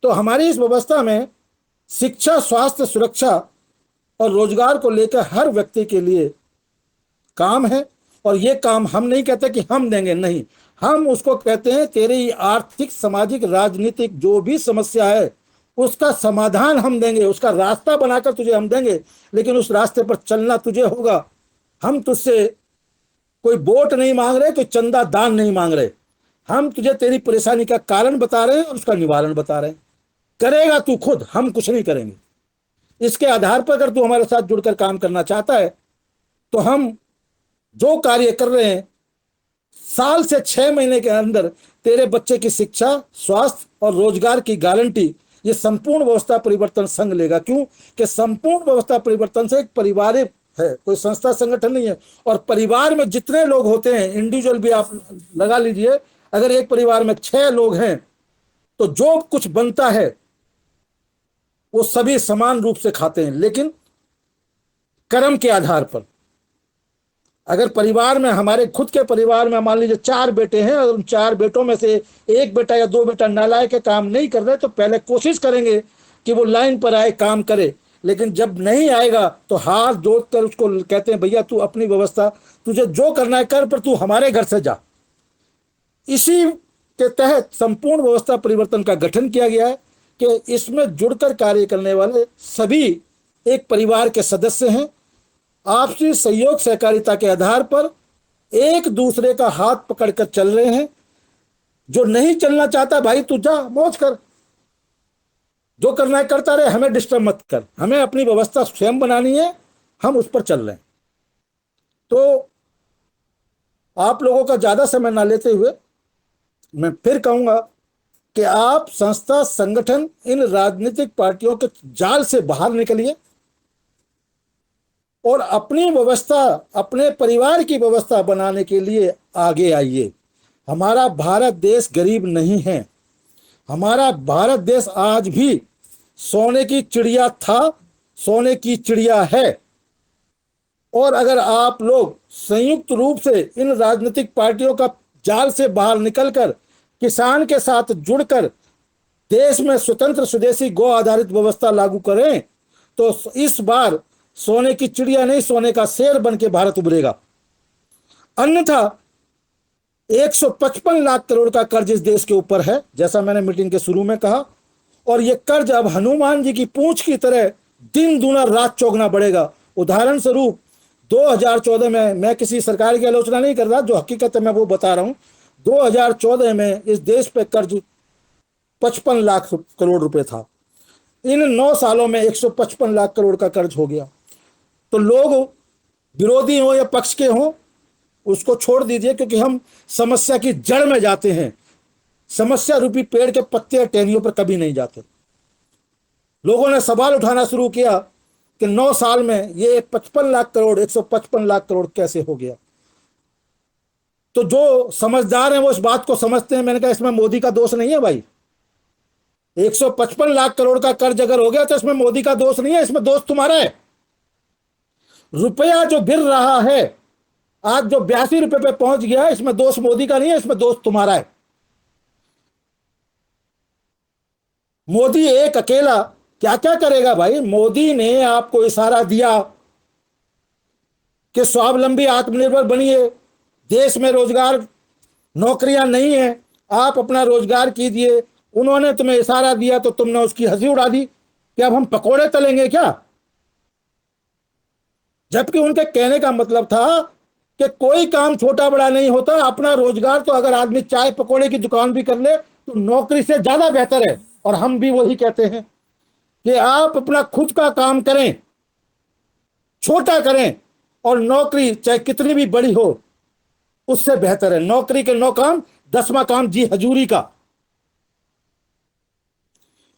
तो हमारी इस व्यवस्था में शिक्षा, स्वास्थ्य, सुरक्षा और रोजगार को लेकर हर व्यक्ति के लिए काम है। और ये काम हम नहीं कहते कि हम देंगे, नहीं, हम उसको कहते हैं तेरी आर्थिक, सामाजिक, राजनीतिक जो भी समस्या है उसका समाधान हम देंगे, उसका रास्ता बनाकर तुझे हम देंगे, लेकिन उस रास्ते पर चलना तुझे होगा। हम तुझसे कोई वोट नहीं मांग रहे, कोई चंदा दान नहीं मांग रहे, हम तुझे तेरी परेशानी का कारण बता रहे हैं और उसका निवारण बता रहे हैं। करेगा तू खुद, हम कुछ नहीं करेंगे। इसके आधार पर अगर तू हमारे साथ जुड़कर काम करना चाहता है तो हम जो कार्य कर रहे हैं, साल से 6 महीने के अंदर तेरे बच्चे की शिक्षा, स्वास्थ्य और रोजगार की गारंटी ये संपूर्ण व्यवस्था परिवर्तन संघ लेगा। क्यों कि संपूर्ण व्यवस्था परिवर्तन से एक पारिवारिक है, कोई संस्था संगठन नहीं है। और परिवार में जितने लोग होते हैं, इंडिविजुअल भी आप लगा लीजिए, अगर एक परिवार में 6 लोग हैं तो जो कुछ बनता है वो सभी समान रूप से खाते हैं, लेकिन कर्म के आधार पर। अगर परिवार में, हमारे खुद के परिवार में मान लीजिए 4 बेटे हैं, और उन 4 बेटों में से 1 बेटा या 2 बेटा नालायक के काम नहीं कर रहे, तो पहले कोशिश करेंगे कि वो लाइन पर आए, काम करे। लेकिन जब नहीं आएगा तो हाथ जोड़ कर उसको कहते हैं, भैया तू अपनी व्यवस्था, तुझे जो करना है कर, पर तू हमारे घर से जा। इसी के तहत संपूर्ण व्यवस्था परिवर्तन का गठन किया गया है कि इसमें जुड़कर कार्य करने वाले सभी एक परिवार के सदस्य हैं। आपसी सहयोग सहकारिता के आधार पर एक दूसरे का हाथ पकड़कर चल रहे हैं। जो नहीं चलना चाहता भाई तू जा मौज कर, जो करना है करता रहे, हमें डिस्टर्ब मत कर, हमें अपनी व्यवस्था स्वयं बनानी है, हम उस पर चल रहे हैं। तो आप लोगों का ज्यादा समय ना लेते हुए मैं फिर कहूंगा कि आप संस्था संगठन इन राजनीतिक पार्टियों के जाल से बाहर निकलिए और अपनी व्यवस्था, अपने परिवार की व्यवस्था बनाने के लिए आगे आइए। हमारा भारत देश गरीब नहीं है, हमारा भारत देश आज भी सोने की चिड़िया था, सोने की चिड़िया है। और अगर आप लोग संयुक्त रूप से इन राजनीतिक पार्टियों का जाल से बाहर निकलकर किसान के साथ जुड़कर देश में स्वतंत्र स्वदेशी गौ आधारित व्यवस्था लागू करें तो इस बार सोने की चिड़िया नहीं, सोने का शेर बन के भारत उभरेगा। अन्यथा 155 लाख करोड़ का कर्ज इस देश के ऊपर है, जैसा मैंने मीटिंग के शुरू में कहा, और यह कर्ज अब हनुमान जी की पूंछ की तरह दिन दूना रात चौगुना बढ़ेगा। उदाहरण स्वरूप 2014 में, मैं किसी सरकार की आलोचना नहीं कर रहा, जो हकीकत है मैं वो बता रहा हूं, 2014 में इस देश पे कर्ज 55 लाख करोड़ रुपए था। इन 9 सालों में 155 लाख करोड़ का कर्ज हो गया। तो लोग विरोधी हो या पक्ष के हो उसको छोड़ दीजिए, क्योंकि हम समस्या की जड़ में जाते हैं, समस्या रूपी पेड़ के पत्ते या टहनियों पर कभी नहीं जाते। लोगों ने सवाल उठाना शुरू किया कि 9 साल में ये 55 लाख करोड़, 155 लाख करोड़ कैसे हो गया। तो जो समझदार हैं वो इस बात को समझते हैं। मैंने कहा इसमें मोदी का दोष नहीं है भाई, 155 लाख करोड़ का कर्ज अगर हो गया तो इसमें मोदी का दोष नहीं है, इसमें दोष तुम्हारा है। रुपया जो गिर रहा है आज, जो 82 रुपए पे पहुंच गया, इसमें दोष मोदी का नहीं है, इसमें दोष तुम्हारा है। मोदी एक अकेला क्या क्या करेगा भाई। मोदी ने आपको इशारा दिया कि स्वावलंबी आत्मनिर्भर बनिए, देश में रोजगार नौकरियां नहीं है, आप अपना रोजगार कीजिए। उन्होंने तुम्हें इशारा दिया तो तुमने उसकी हंसी उड़ा दी कि अब हम पकोड़े तलेंगे क्या। जबकि उनके कहने का मतलब था कि कोई काम छोटा बड़ा नहीं होता, अपना रोजगार तो अगर आदमी चाय पकोड़े की दुकान भी कर ले तो नौकरी से ज्यादा बेहतर है। और हम भी वही कहते हैं कि आप अपना खुद का काम करें, छोटा करें, और नौकरी चाहे कितनी भी बड़ी हो उससे बेहतर है। नौकरी के 9 काम, 10वां काम जी हजूरी का।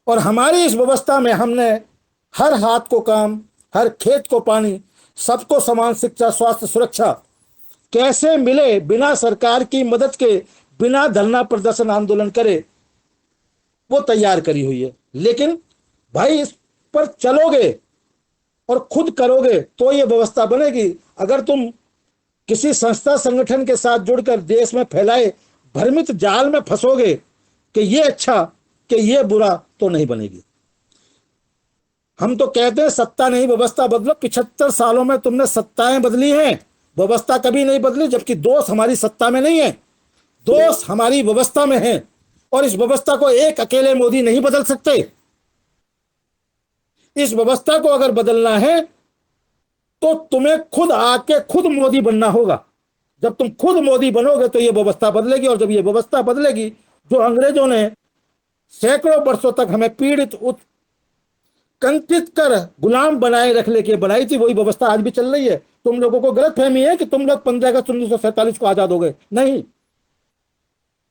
और हमारी इस व्यवस्था में हमने हर हाथ को काम, हर खेत को पानी, सबको समान शिक्षा, स्वास्थ्य, सुरक्षा कैसे मिले बिना सरकार की मदद के, बिना धरना प्रदर्शन आंदोलन करे, वो तैयार करी हुई है। लेकिन भाई इस पर चलोगे और खुद करोगे तो ये व्यवस्था बनेगी। अगर तुम किसी संस्था संगठन के साथ जुड़कर देश में फैलाए भ्रमित जाल में फंसोगे कि ये अच्छा कि ये बुरा, तो नहीं बनेगी। हम तो कहते हैं सत्ता नहीं व्यवस्था बदलो। 75 सालों में तुमने सत्ताएं बदली हैं, व्यवस्था कभी नहीं बदली। जबकि दोष हमारी सत्ता में नहीं है, दोष हमारी व्यवस्था में है। और इस व्यवस्था को एक अकेले मोदी नहीं बदल सकते। इस व्यवस्था को अगर बदलना है तो तुम्हें खुद आके खुद मोदी बनना होगा। जब तुम खुद मोदी बनोगे तो यह व्यवस्था बदलेगी। और जब यह व्यवस्था बदलेगी, जो अंग्रेजों ने सैकड़ों वर्षों तक हमें पीड़ित कंकित कर गुलाम बनाए रखने के बनाई थी, वही व्यवस्था आज भी चल रही है। तुम लोगों को गलत फहमी है कि तुम लोग 15 अगस्त 1947 को आजाद हो गए। नहीं,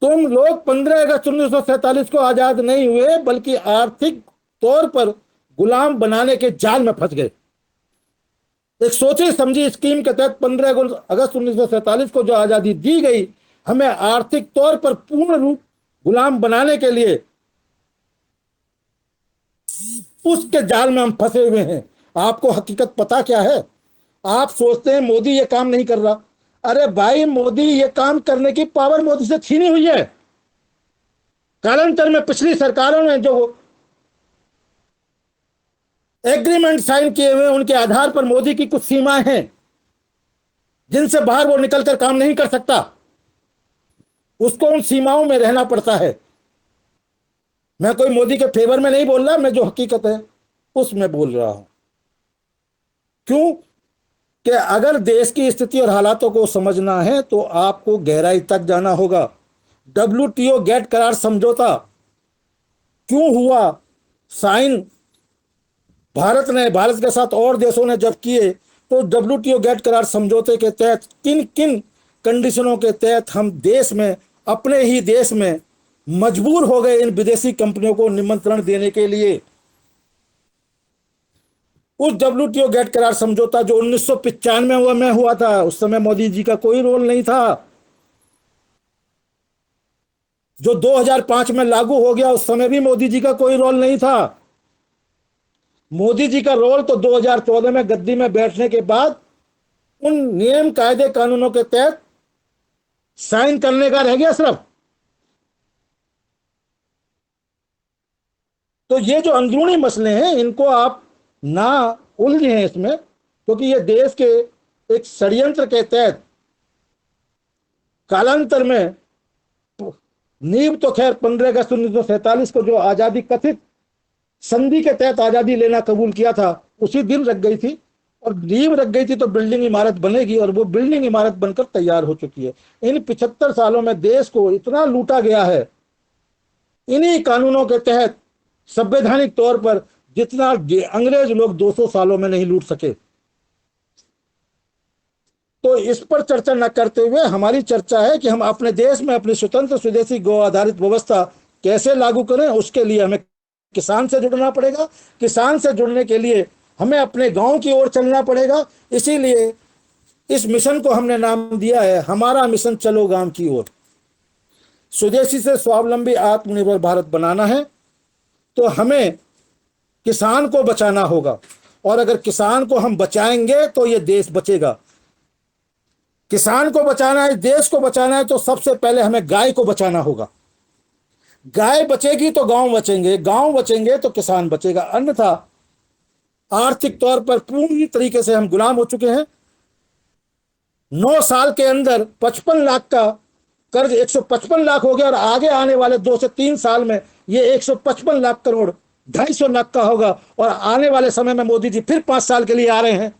तुम लोग 15 अगस्त 1947 को आजाद नहीं हुए, बल्कि आर्थिक तौर पर गुलाम बनाने के जाल में फंस गए। एक सोची समझी स्कीम के तहत 15 अगस्त 1947 को जो आजादी दी गई, हमें आर्थिक तौर पर पूर्ण रूप गुलाम बनाने के लिए, उसके जाल में हम फंसे हुए हैं। आपको हकीकत पता क्या है? आप सोचते हैं मोदी ये काम नहीं कर रहा। अरे भाई, मोदी ये काम करने की पावर मोदी से छीनी हुई है। कालांतर में पिछली सरकारों ने जो एग्रीमेंट साइन किए हुए, उनके आधार पर मोदी की कुछ सीमाएं हैं जिनसे बाहर वो निकलकर काम नहीं कर सकता। उसको उन सीमाओं में रहना पड़ता है। मैं कोई मोदी के फेवर में नहीं बोल रहा, मैं जो हकीकत है उसमें बोल रहा हूं। क्यों? कि अगर देश की स्थिति और हालातों को समझना है तो आपको गहराई तक जाना होगा। WTO गेट करार समझौता क्यों हुआ साइन भारत के साथ और देशों ने जब किए, तो WTO गेट करार समझौते के तहत किन किन कंडीशनों के तहत हम देश में, अपने ही देश में मजबूर हो गए इन विदेशी कंपनियों को निमंत्रण देने के लिए। उस WTO गेट करार समझौता जो 1995 में हुआ था, उस समय मोदी जी का कोई रोल नहीं था। जो 2005 में लागू हो गया, उस समय भी मोदी जी का कोई रोल नहीं था। मोदी जी का रोल तो 2014 में गद्दी में बैठने के बाद उन नियम कायदे कानूनों के तहत साइन करने का रह गया सिर्फ। तो ये जो अंदरूनी मसले हैं, इनको आप ना उलझे इसमें, क्योंकि ये देश के एक षड्यंत्र के तहत कालांतर में, नींव तो खैर 15 अगस्त 1947 को जो आजादी कथित संधि के तहत आजादी लेना कबूल किया था, उसी दिन रख गई थी, और नींव रख गई थी तो बिल्डिंग इमारत बनेगी, और वो बिल्डिंग इमारत बनकर तैयार हो चुकी है। इन 75 सालों में देश को इतना लूटा गया है इन्हीं कानूनों के तहत, संवैधानिक तौर पर, जितना अंग्रेज लोग 200 सालों में नहीं लूट सके। तो इस पर चर्चा न करते हुए हमारी चर्चा है कि हम अपने देश में अपनी स्वतंत्र स्वदेशी गौ आधारित व्यवस्था कैसे लागू करें। उसके लिए हमें किसान से जुड़ना पड़ेगा। किसान से जुड़ने के लिए हमें अपने गांव की ओर चलना पड़ेगा। इसीलिए इस मिशन को हमने नाम दिया है, हमारा मिशन चलो गांव की ओर। स्वदेशी से स्वावलंबी आत्मनिर्भर भारत बनाना है तो हमें किसान को बचाना होगा, और अगर किसान को हम बचाएंगे तो ये देश बचेगा। किसान को बचाना है, देश को बचाना है, तो सबसे पहले हमें गाय को बचाना होगा। गाय बचेगी तो गांव बचेंगे, गांव बचेंगे तो किसान बचेगा, अन्यथा आर्थिक तौर पर पूरी तरीके से हम गुलाम हो चुके हैं। 9 साल के अंदर 55 लाख का कर्ज 155 लाख हो गया, और आगे आने वाले 2 से 3 साल में ये 155 लाख करोड़ 250 लाख का होगा। और आने वाले समय में मोदी जी फिर 5 साल के लिए आ रहे हैं,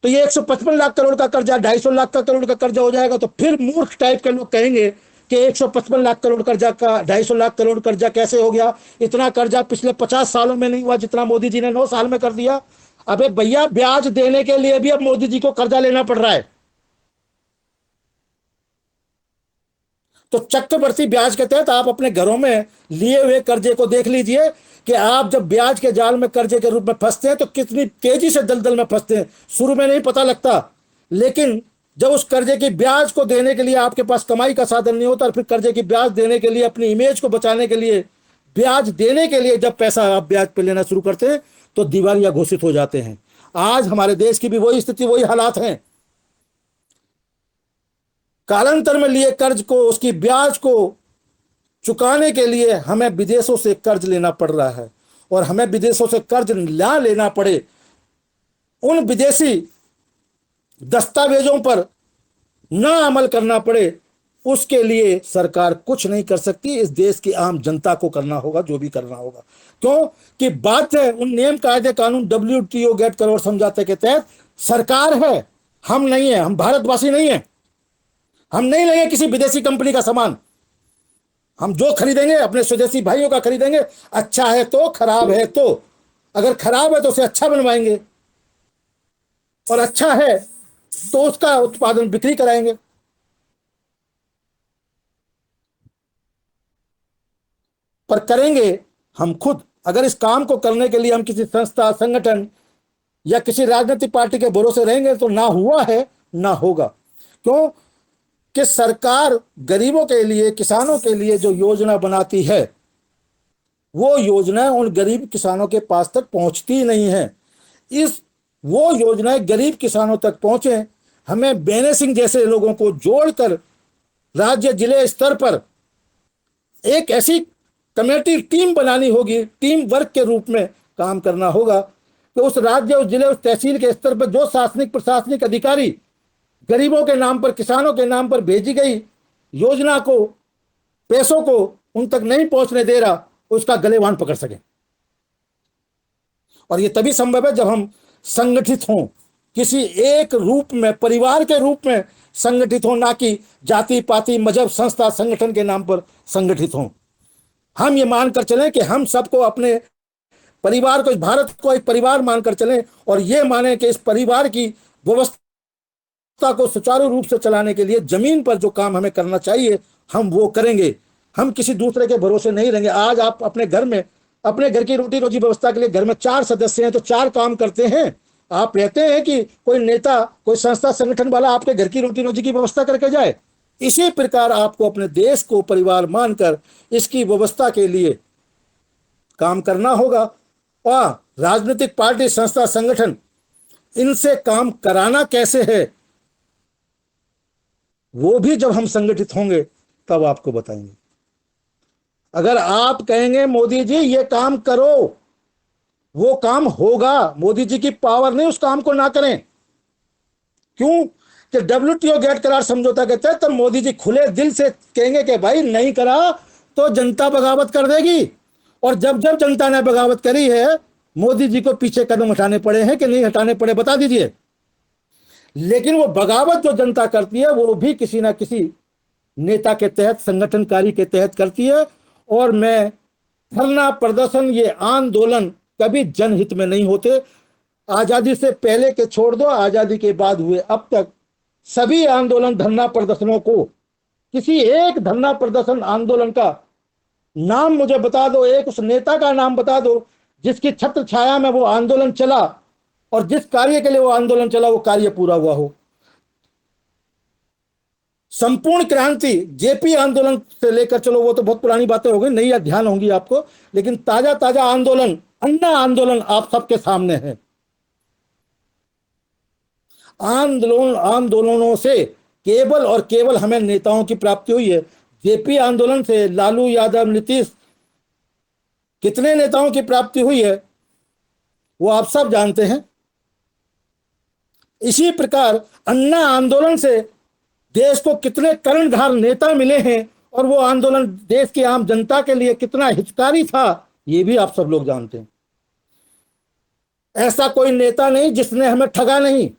तो ये 155 लाख करोड़ का कर्जा 250 लाख का करोड़ का कर्जा हो जाएगा। तो फिर मूर्ख टाइप के लोग कहेंगे कि 155 लाख करोड़ कर्जा का 250 लाख करोड़ कर्जा कैसे हो गया। इतना कर्जा पिछले 50 सालों में नहीं हुआ जितना मोदी जी ने 9 साल में कर दिया। अबे भैया, ब्याज देने के लिए भी अब मोदी जी को कर्जा लेना पड़ रहा है। तो चक्रवर्ती ब्याज के तहत आप अपने घरों में लिए हुए कर्जे को देख लीजिए कि आप जब ब्याज के जाल में कर्जे के रूप में फंसते हैं तो कितनी तेजी से दलदल में फंसते हैं। शुरू में नहीं पता लगता, लेकिन जब उस कर्जे की ब्याज को देने के लिए आपके पास कमाई का साधन नहीं होता, और फिर कर्जे की ब्याज देने के लिए, अपनी इमेज को बचाने के लिए, ब्याज देने के लिए जब पैसा आप ब्याज पे लेना शुरू करते हैं तो दिवालिया घोषित हो जाते हैं। आज हमारे देश की भी वही स्थिति, वही हालात हैं। कालांतर में लिए कर्ज को, उसकी ब्याज को चुकाने के लिए हमें विदेशों से कर्ज लेना पड़ रहा है, और हमें विदेशों से कर्ज ना लेना पड़े, उन विदेशी दस्तावेजों पर ना अमल करना पड़े, उसके लिए सरकार कुछ नहीं कर सकती। इस देश की आम जनता को करना होगा जो भी करना होगा, क्यों कि बात है उन नियम कायदे कानून WTO गेट करार समझौते के तहत सरकार है, हम नहीं है। हम भारतवासी नहीं है। हम नहीं लेंगे किसी विदेशी कंपनी का सामान। हम जो खरीदेंगे अपने स्वदेशी भाइयों का खरीदेंगे। अच्छा है तो, खराब है तो, अगर खराब है तो उसे अच्छा बनवाएंगे, और अच्छा है तो उसका उत्पादन बिक्री कराएंगे। पर करेंगे हम खुद। अगर इस काम को करने के लिए हम किसी संस्था, संगठन या किसी राजनीतिक पार्टी के भरोसे रहेंगे तो ना हुआ है ना होगा। क्यों कि सरकार गरीबों के लिए, किसानों के लिए जो योजना बनाती है, वो योजना उन गरीब किसानों के पास तक पहुंचती नहीं है। वो योजनाएं गरीब किसानों तक पहुंचे, हमें बेने सिंह जैसे लोगों को जोड़कर राज्य जिले स्तर पर एक ऐसी कमेटी टीम बनानी होगी, टीम वर्क के रूप में काम करना होगा कि उस राज्य, उस जिले, उस तहसील के स्तर पर जो शासनिक प्रशासनिक अधिकारी गरीबों के नाम पर, किसानों के नाम पर भेजी गई योजना को, पैसों को उन तक नहीं पहुंचने दे रहा, उसका गलेवान पकड़ सके। और ये तभी संभव है जब हम संगठित हों, किसी एक रूप में, परिवार के रूप में संगठित हो, ना कि जाति पाति मजहब संस्था संगठन के नाम पर संगठित हो। हम ये मानकर चलें कि हम सबको, अपने परिवार को, इस भारत को एक परिवार मानकर चलें, और ये माने कि इस परिवार की व्यवस्था को सुचारू रूप से चलाने के लिए जमीन पर जो काम हमें करना चाहिए हम वो करेंगे। हम किसी दूसरे के भरोसे नहीं रहेंगे। आज आप अपने घर में, अपने घर की रोटी रोजी व्यवस्था के लिए घर में 4 सदस्य हैं तो 4 काम करते हैं। आप रहते हैं कि कोई नेता, कोई संस्था संगठन वाला आपके घर की रोटी रोजी की व्यवस्था करके जाए। इसी प्रकार आपको अपने देश को परिवार मानकर इसकी व्यवस्था के लिए काम करना होगा। और राजनीतिक पार्टी, संस्था, संगठन, इनसे काम कराना कैसे है वो भी जब हम संगठित होंगे तब आपको बताएंगे। अगर आप कहेंगे मोदी जी ये काम करो, वो काम होगा। मोदी जी की पावर नहीं उस काम को ना करें। क्यों? कि WTO गेट करार समझौता कहते हैं, तब मोदी जी खुले दिल से कहेंगे कि भाई नहीं करा तो जनता बगावत कर देगी। और जब जब जनता ने बगावत करी है, मोदी जी को पीछे कदम उठाने पड़े हैं कि नहीं हटाने पड़े, बता दीजिए। लेकिन वो बगावत जो जनता करती है वो भी किसी ना किसी नेता के तहत, संगठनकारी के तहत करती है। और मैं धरना प्रदर्शन, ये आंदोलन कभी जनहित में नहीं होते। आजादी से पहले के छोड़ दो, आजादी के बाद हुए अब तक सभी आंदोलन, धरना प्रदर्शनों को, किसी एक धरना प्रदर्शन आंदोलन का नाम मुझे बता दो, एक उस नेता का नाम बता दो जिसकी छत्र छाया में वो आंदोलन चला और जिस कार्य के लिए वो आंदोलन चला वो कार्य पूरा हुआ हो। संपूर्ण क्रांति, जेपी आंदोलन से लेकर चलो, वो तो बहुत पुरानी बातें हो गई, नई ध्यान होंगी आपको, लेकिन ताजा ताजा आंदोलन, अन्ना आंदोलन आप सबके सामने है। आंदोलनों से केवल और केवल हमें नेताओं की प्राप्ति हुई है। जेपी आंदोलन से लालू यादव, नीतीश, कितने नेताओं की प्राप्ति हुई है वो आप सब जानते हैं। इसी प्रकार अन्ना आंदोलन से देश को कितने कर्णधार नेता मिले हैं और वो आंदोलन देश की आम जनता के लिए कितना हितकारी था ये भी आप सब लोग जानते हैं। ऐसा कोई नेता नहीं जिसने हमें ठगा नहीं,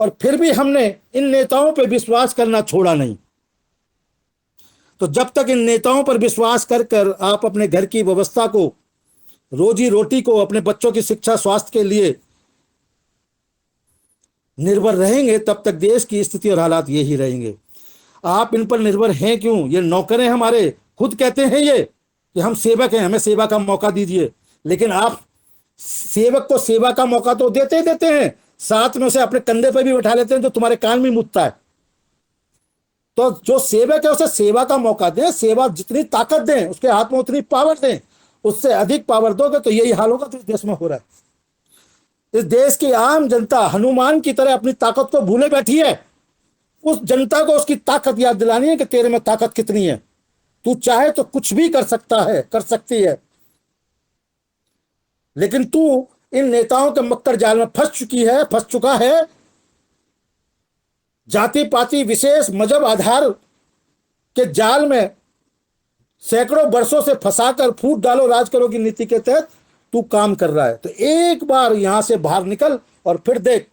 और फिर भी हमने इन नेताओं पर विश्वास करना छोड़ा नहीं। तो जब तक इन नेताओं पर विश्वास कर कर आप अपने घर की व्यवस्था को, रोजी रोटी को, अपने बच्चों की शिक्षा, स्वास्थ्य के लिए निर्भर रहेंगे, तब तक देश की स्थिति और हालात यही रहेंगे। आप इन पर निर्भर हैं क्यों? ये नौकर हैं हमारे, खुद कहते हैं ये कि हम सेवक हैं, हमें सेवा का मौका दीजिए। लेकिन आप सेवक को सेवा का मौका तो देते ही देते हैं, साथ में उसे अपने कंधे पर भी बैठा लेते हैं जो तुम्हारे कान में मुतता है। तो जो सेवक है उसे सेवा का मौका दें, सेवा जितनी ताकत दें, उसके हाथ में उतनी पावर दें। उससे अधिक पावर दोगे तो यही हाल होगा जो इस देश में हो रहा है। इस देश की आम जनता हनुमान की तरह अपनी ताकत को भूले बैठी है। उस जनता को उसकी ताकत याद दिलानी है कि तेरे में ताकत कितनी है, तू चाहे तो कुछ भी कर सकता है, कर सकती है। लेकिन तू इन नेताओं के मक्कर जाल में फंस चुकी है, फंस चुका है। जाति पाति विशेष मजहब आधार के जाल में सैकड़ों वर्षों से फंसाकर फूट डालो राज करो की नीति के तहत तू काम कर रहा है। तो एक बार यहां से बाहर निकल और फिर देख,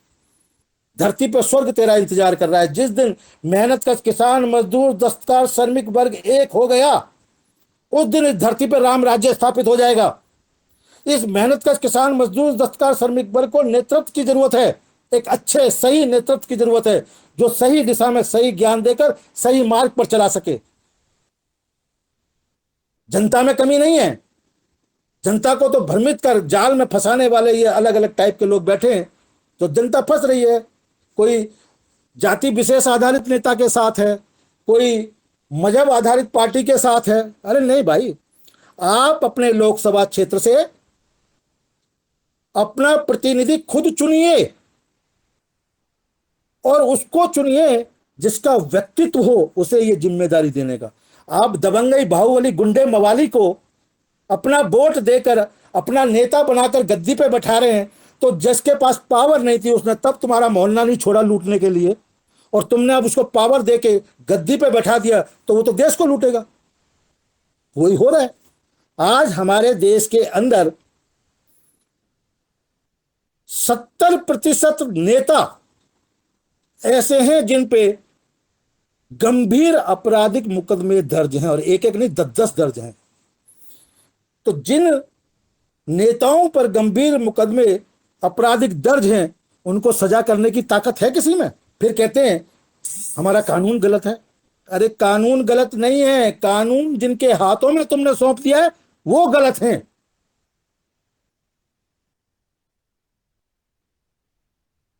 धरती पर स्वर्ग तेरा इंतजार कर रहा है। जिस दिन मेहनत का किसान, मजदूर, दस्तकार, श्रमिक वर्ग एक हो गया, उस दिन इस धरती पर राम राज्य स्थापित हो जाएगा। इस मेहनत का किसान, मजदूर, दस्तकार, श्रमिक वर्ग को नेतृत्व की जरूरत है, एक अच्छे सही नेतृत्व की जरूरत है जो सही दिशा में सही ज्ञान देकर सही मार्ग पर चला सके। जनता में कमी नहीं है, जनता को तो भ्रमित कर जाल में फंसाने वाले ये अलग अलग टाइप के लोग बैठे हैं, तो जनता फंस रही है। कोई जाति विशेष आधारित नेता के साथ है, कोई मजहब आधारित पार्टी के साथ है। अरे नहीं भाई, आप अपने लोकसभा क्षेत्र से अपना प्रतिनिधि खुद चुनिए और उसको चुनिए जिसका व्यक्तित्व हो उसे ये जिम्मेदारी देने का। आप दबंगई, बाहुबली, गुंडे, मवाली को अपना वोट देकर अपना नेता बनाकर गद्दी पे बैठा रहे हैं, तो जिसके पास पावर नहीं थी उसने तब तुम्हारा मोहल्ला नहीं छोड़ा लूटने के लिए, और तुमने अब उसको पावर देके गद्दी पे बैठा दिया तो वो तो देश को लूटेगा। वही हो रहा है। आज हमारे देश के अंदर 70% नेता ऐसे हैं जिन पे गंभीर आपराधिक मुकदमे दर्ज हैं, और एक एक नहीं 10-10 दर्ज हैं। तो जिन नेताओं पर गंभीर मुकदमे आपराधिक दर्ज हैं, उनको सजा करने की ताकत है किसी में? फिर कहते हैं हमारा कानून गलत है। अरे कानून गलत नहीं है, कानून जिनके हाथों में तुमने सौंप दिया है वो गलत हैं।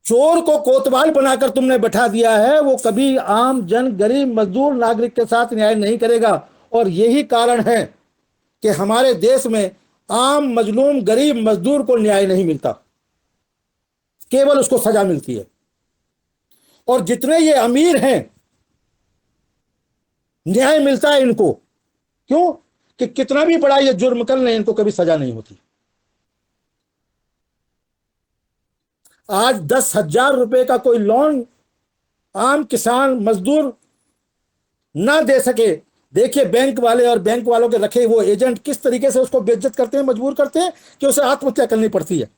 चोर को कोतवाल बनाकर तुमने बैठा दिया है, वो कभी आम जन, गरीब, मजदूर, नागरिक के साथ न्याय नहीं करेगा। और यही कारण है कि हमारे देश में आम मजलूम गरीब मजदूर को न्याय नहीं मिलता, केवल उसको सजा मिलती है। और जितने ये अमीर हैं, न्याय मिलता है इनको। क्यों? कि कितना भी बड़ा ये जुर्म कर लें, इनको कभी सजा नहीं होती। आज 10,000 रुपए का कोई लोन आम किसान मजदूर ना दे सके, देखिए बैंक वाले और बैंक वालों के रखे वो एजेंट किस तरीके से उसको बेइज्जत करते हैं, मजबूर करते हैं कि उसे आत्महत्या करनी पड़ती है।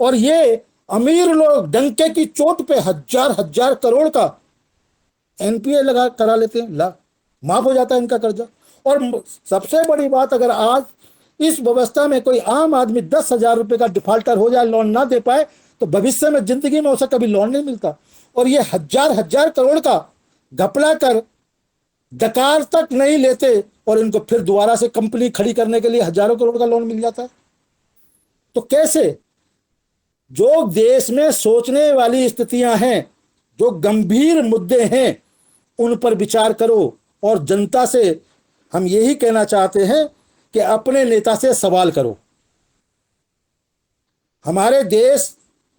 और ये अमीर लोग डंके की चोट पे हजार हजार करोड़ का एनपीए लगा करा लेते हैं, ला माफ हो जाता है इनका कर्जा। और सबसे बड़ी बात, अगर आज इस व्यवस्था में कोई आम आदमी 10,000 रुपए का डिफॉल्टर हो जाए, लोन ना दे पाए, तो भविष्य में जिंदगी में उसे कभी लोन नहीं मिलता। और ये हजार हजार करोड़ का घपला कर डकार तक नहीं लेते, और इनको फिर दोबारा से कंपनी खड़ी करने के लिए हजारों करोड़ का लोन मिल जाता है। तो कैसे? जो देश में सोचने वाली स्थितियां हैं, जो गंभीर मुद्दे हैं, उन पर विचार करो। और जनता से हम यही कहना चाहते हैं कि अपने नेता से सवाल करो। हमारे देश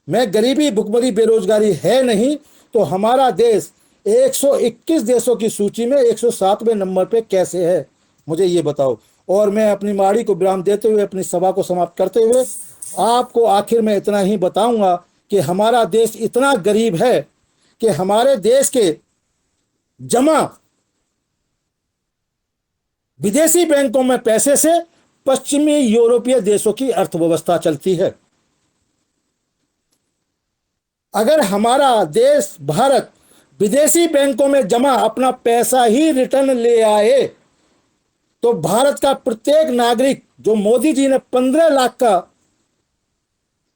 में गरीबी, भुखमरी, बेरोजगारी है नहीं, तो हमारा देश 121 देशों की सूची में 107वें नंबर पे कैसे है? मुझे ये बताओ। और मैं अपनी माड़ी को विराम देते हुए, अपनी सभा को समाप्त करते हुए आपको आखिर में इतना ही बताऊंगा कि हमारा देश इतना गरीब है कि हमारे देश के जमा विदेशी बैंकों में पैसे से पश्चिमी यूरोपीय देशों की अर्थव्यवस्था चलती है। अगर हमारा देश भारत विदेशी बैंकों में जमा अपना पैसा ही रिटर्न ले आए, तो भारत का प्रत्येक नागरिक, जो मोदी जी ने 15 लाख का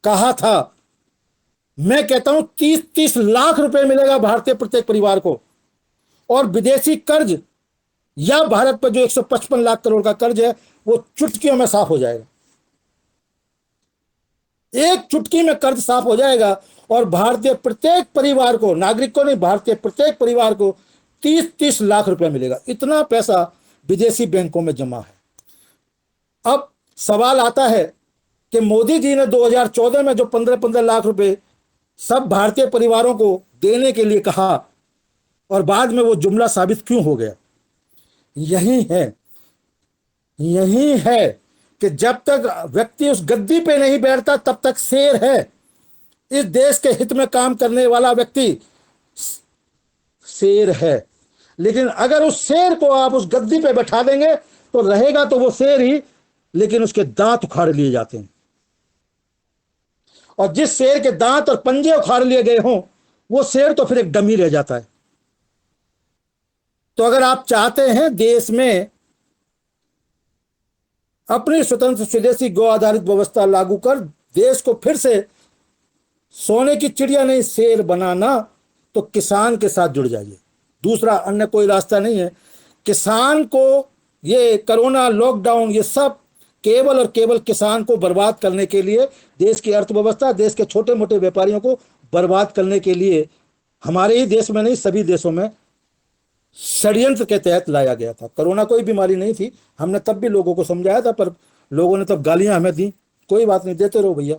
कहा था, मैं कहता हूं 30-30 लाख रुपए मिलेगा भारतीय प्रत्येक परिवार को। और विदेशी कर्ज या भारत पर जो 155 लाख करोड़ का कर्ज है, वो चुटकियों में साफ हो जाएगा। एक चुटकी में कर्ज साफ हो जाएगा, और भारतीय प्रत्येक परिवार को, नागरिक को नहीं, भारतीय प्रत्येक परिवार को 30-30 लाख रुपए मिलेगा। इतना पैसा विदेशी बैंकों में जमा है। अब सवाल आता है कि मोदी जी ने 2014 में जो 15-15 लाख रुपए सब भारतीय परिवारों को देने के लिए कहा, और बाद में वो जुमला साबित क्यों हो गया? यही है कि जब तक व्यक्ति उस गद्दी पे नहीं बैठता, तब तक शेर है। इस देश के हित में काम करने वाला व्यक्ति शेर है। लेकिन अगर उस शेर को आप उस गद्दी पे बैठा देंगे, तो रहेगा तो वो शेर ही, लेकिन उसके दांत उखाड़ लिए जाते हैं। और जिस शेर के दांत और पंजे उखाड़ लिए गए हों, वो शेर तो फिर एक डमी रह जाता है। तो अगर आप चाहते हैं देश में अपनी स्वतंत्र स्वदेशी गौ आधारित व्यवस्था लागू कर देश को फिर से सोने की चिड़िया नहीं शेर बनाना, तो किसान के साथ जुड़ जाइए। दूसरा अन्य कोई रास्ता नहीं है। किसान को ये कोरोना, लॉकडाउन, ये सब केवल और केवल किसान को बर्बाद करने के लिए, देश की अर्थव्यवस्था, देश के छोटे मोटे व्यापारियों को बर्बाद करने के लिए हमारे ही देश में नहीं, सभी देशों में षड्यंत्र के तहत लाया गया था। कोरोना कोई बीमारी नहीं थी, हमने तब भी लोगों को समझाया था, पर लोगों ने तब गालियां हमें दी। कोई बात नहीं, देते रहो भैया।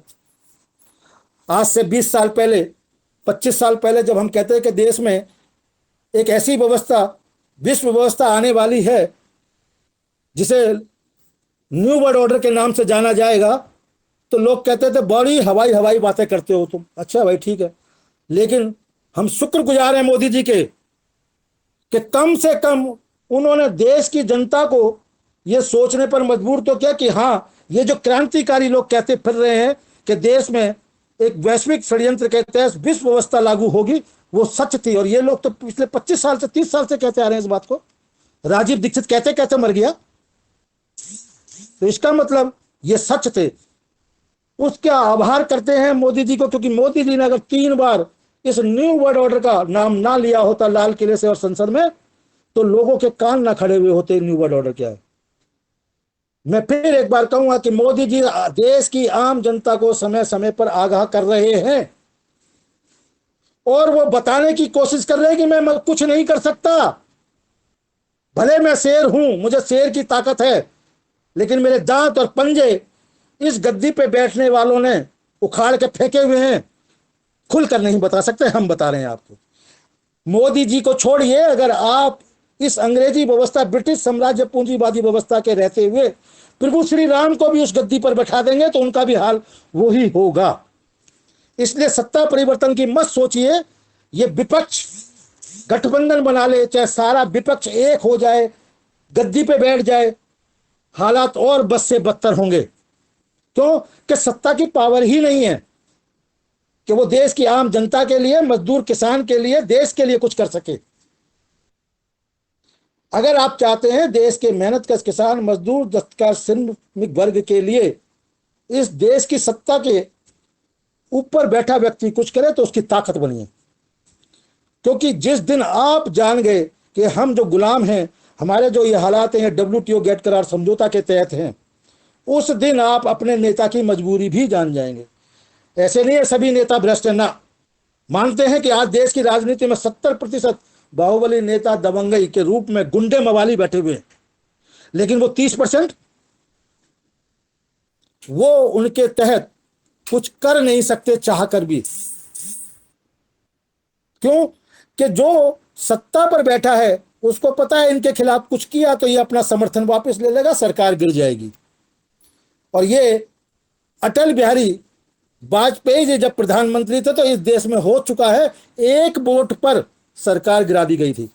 आज से 20 साल पहले, 25 साल पहले जब हम कहते हैं कि देश में एक ऐसी व्यवस्था, विश्व व्यवस्था आने वाली है जिसे न्यू वर्ल्ड ऑर्डर के नाम से जाना जाएगा, तो लोग कहते थे बड़ी हवाई बातें करते हो तुम। अच्छा भाई ठीक है, लेकिन हम शुक्रगुजार हैं मोदी जी के कि कम से कम उन्होंने देश की जनता को यह सोचने पर मजबूर तो किया कि हाँ, ये जो क्रांतिकारी लोग कहते फिर रहे हैं कि देश में एक वैश्विक षड्यंत्र के तहत विश्व व्यवस्था लागू होगी, वो सच थी। और ये लोग तो पिछले 25 साल से 30 साल से कहते आ रहे हैं इस बात को। राजीव दीक्षित कहते कहते मर गया। तो इसका मतलब ये सच थे। उसका आभार करते हैं मोदी जी को, क्योंकि मोदी जी ने अगर 3 बार इस न्यू वर्ल्ड ऑर्डर का नाम ना लिया होता लाल किले से और संसद में, तो लोगों के कान ना खड़े हुए होते न्यू वर्ल्ड ऑर्डर क्या है। मैं फिर एक बार कहूंगा कि मोदी जी देश की आम जनता को समय समय पर आगाह कर रहे हैं, और वो बताने की कोशिश कर रहे हैं कि मैं कुछ नहीं कर सकता। भले मैं शेर हूं, मुझे शेर की ताकत है, लेकिन मेरे दांत और पंजे इस गद्दी पे बैठने वालों ने उखाड़ के फेंके हुए हैं। खुलकर नहीं बता सकते, हम बता रहे हैं आपको। मोदी जी को छोड़िए, अगर आप इस अंग्रेजी व्यवस्था, ब्रिटिश साम्राज्य पूंजीवादी व्यवस्था के रहते हुए प्रभु श्री राम को भी उस गद्दी पर बैठा देंगे तो उनका भी हाल वही होगा। इसलिए सत्ता परिवर्तन की मत सोचिए। ये विपक्ष गठबंधन बना ले, चाहे सारा विपक्ष एक हो जाए, गद्दी पे बैठ जाए, हालात और बद से बदतर होंगे। क्यों? कि सत्ता की पावर ही नहीं है कि वो देश की आम जनता के लिए, मजदूर किसान के लिए, देश के लिए कुछ कर सके। अगर आप चाहते हैं देश के मेहनतकश किसान, मजदूर, दस्तकार, श्रमिक वर्ग के लिए इस देश की सत्ता के ऊपर बैठा व्यक्ति कुछ करे, तो उसकी ताकत बनिए। क्योंकि जिस दिन आप जान गए कि हम जो गुलाम हैं, हमारे जो ये हालात हैं WTO गेट करार समझौता के तहत हैं, उस दिन आप अपने नेता की मजबूरी भी जान जाएंगे। ऐसे नहीं है सभी नेता भ्रष्ट हैं, ना। मानते हैं कि आज देश की राजनीति में 70% बाहुबली नेता दबंगई के रूप में गुंडे मवाली बैठे हुए हैं, लेकिन वो 30% वो उनके तहत कुछ कर नहीं सकते चाह कर भी। क्यों? कि जो सत्ता पर बैठा है उसको पता है इनके खिलाफ कुछ किया तो ये अपना समर्थन वापस ले लेगा, सरकार गिर जाएगी। और ये अटल बिहारी वाजपेयी जी जब प्रधानमंत्री थे तो इस देश में हो चुका है, एक वोट पर सरकार गिरा दी गई थी।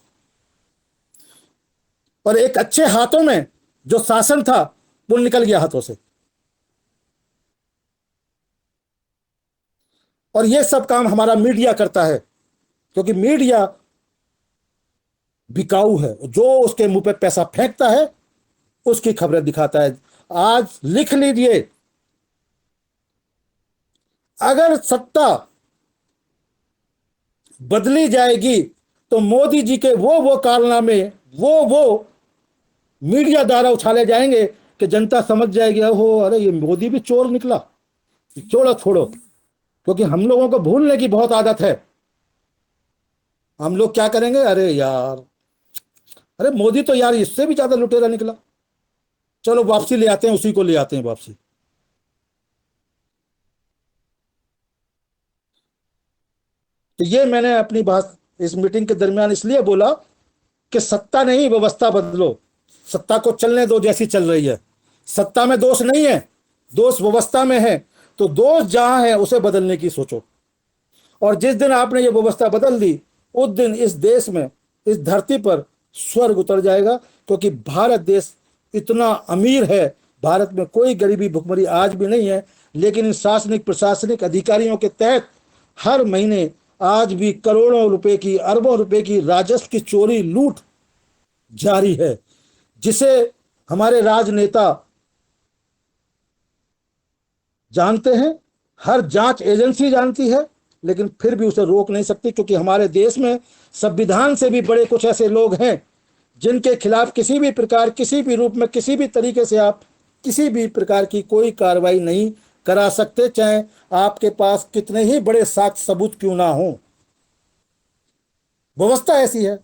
और एक अच्छे हाथों में जो शासन था वो निकल गया हाथों से। और ये सब काम हमारा मीडिया करता है, क्योंकि मीडिया बिकाऊ है, जो उसके मुंह पे पैसा फेंकता है उसकी खबरें दिखाता है। आज लिख लीजिए, अगर सत्ता बदली जाएगी तो मोदी जी के वो कारनामे, वो मीडिया द्वारा उछाले जाएंगे कि जनता समझ जाएगी, हो अरे ये मोदी भी चोर निकला। छोड़ो छोड़ो, क्योंकि हम लोगों को भूलने की बहुत आदत है। हम लोग क्या करेंगे, अरे यार, अरे मोदी तो यार इससे भी ज्यादा लुटेरा निकला, चलो वापसी ले आते हैं, उसी को ले आते हैं वापसी। तो ये मैंने अपनी बात इस मीटिंग के दरमियान इसलिए बोला कि सत्ता नहीं, व्यवस्था बदलो। सत्ता को चलने दो जैसी चल रही है। सत्ता में दोष नहीं है, दोष व्यवस्था में है। तो दोष जहां है उसे बदलने की सोचो। और जिस दिन आपने ये व्यवस्था बदल दी, उस दिन इस देश में, इस धरती पर स्वर्ग उतर जाएगा। क्योंकि भारत देश इतना अमीर है, भारत में कोई गरीबी भुखमरी आज भी नहीं है, लेकिन इन शासनिक प्रशासनिक अधिकारियों के तहत हर महीने आज भी करोड़ों रुपए की, अरबों रुपए की राजस्व की चोरी, लूट जारी है, जिसे हमारे राजनेता जानते हैं, हर जांच एजेंसी जानती है, लेकिन फिर भी उसे रोक नहीं सकती। क्योंकि हमारे देश में संविधान से भी बड़े कुछ ऐसे लोग हैं जिनके खिलाफ किसी भी प्रकार, किसी भी रूप में, किसी भी तरीके से आप किसी भी प्रकार की कोई कार्रवाई नहीं करा सकते, चाहे आपके पास कितने ही बड़े साक्ष्य सबूत क्यों ना हो। व्यवस्था ऐसी है।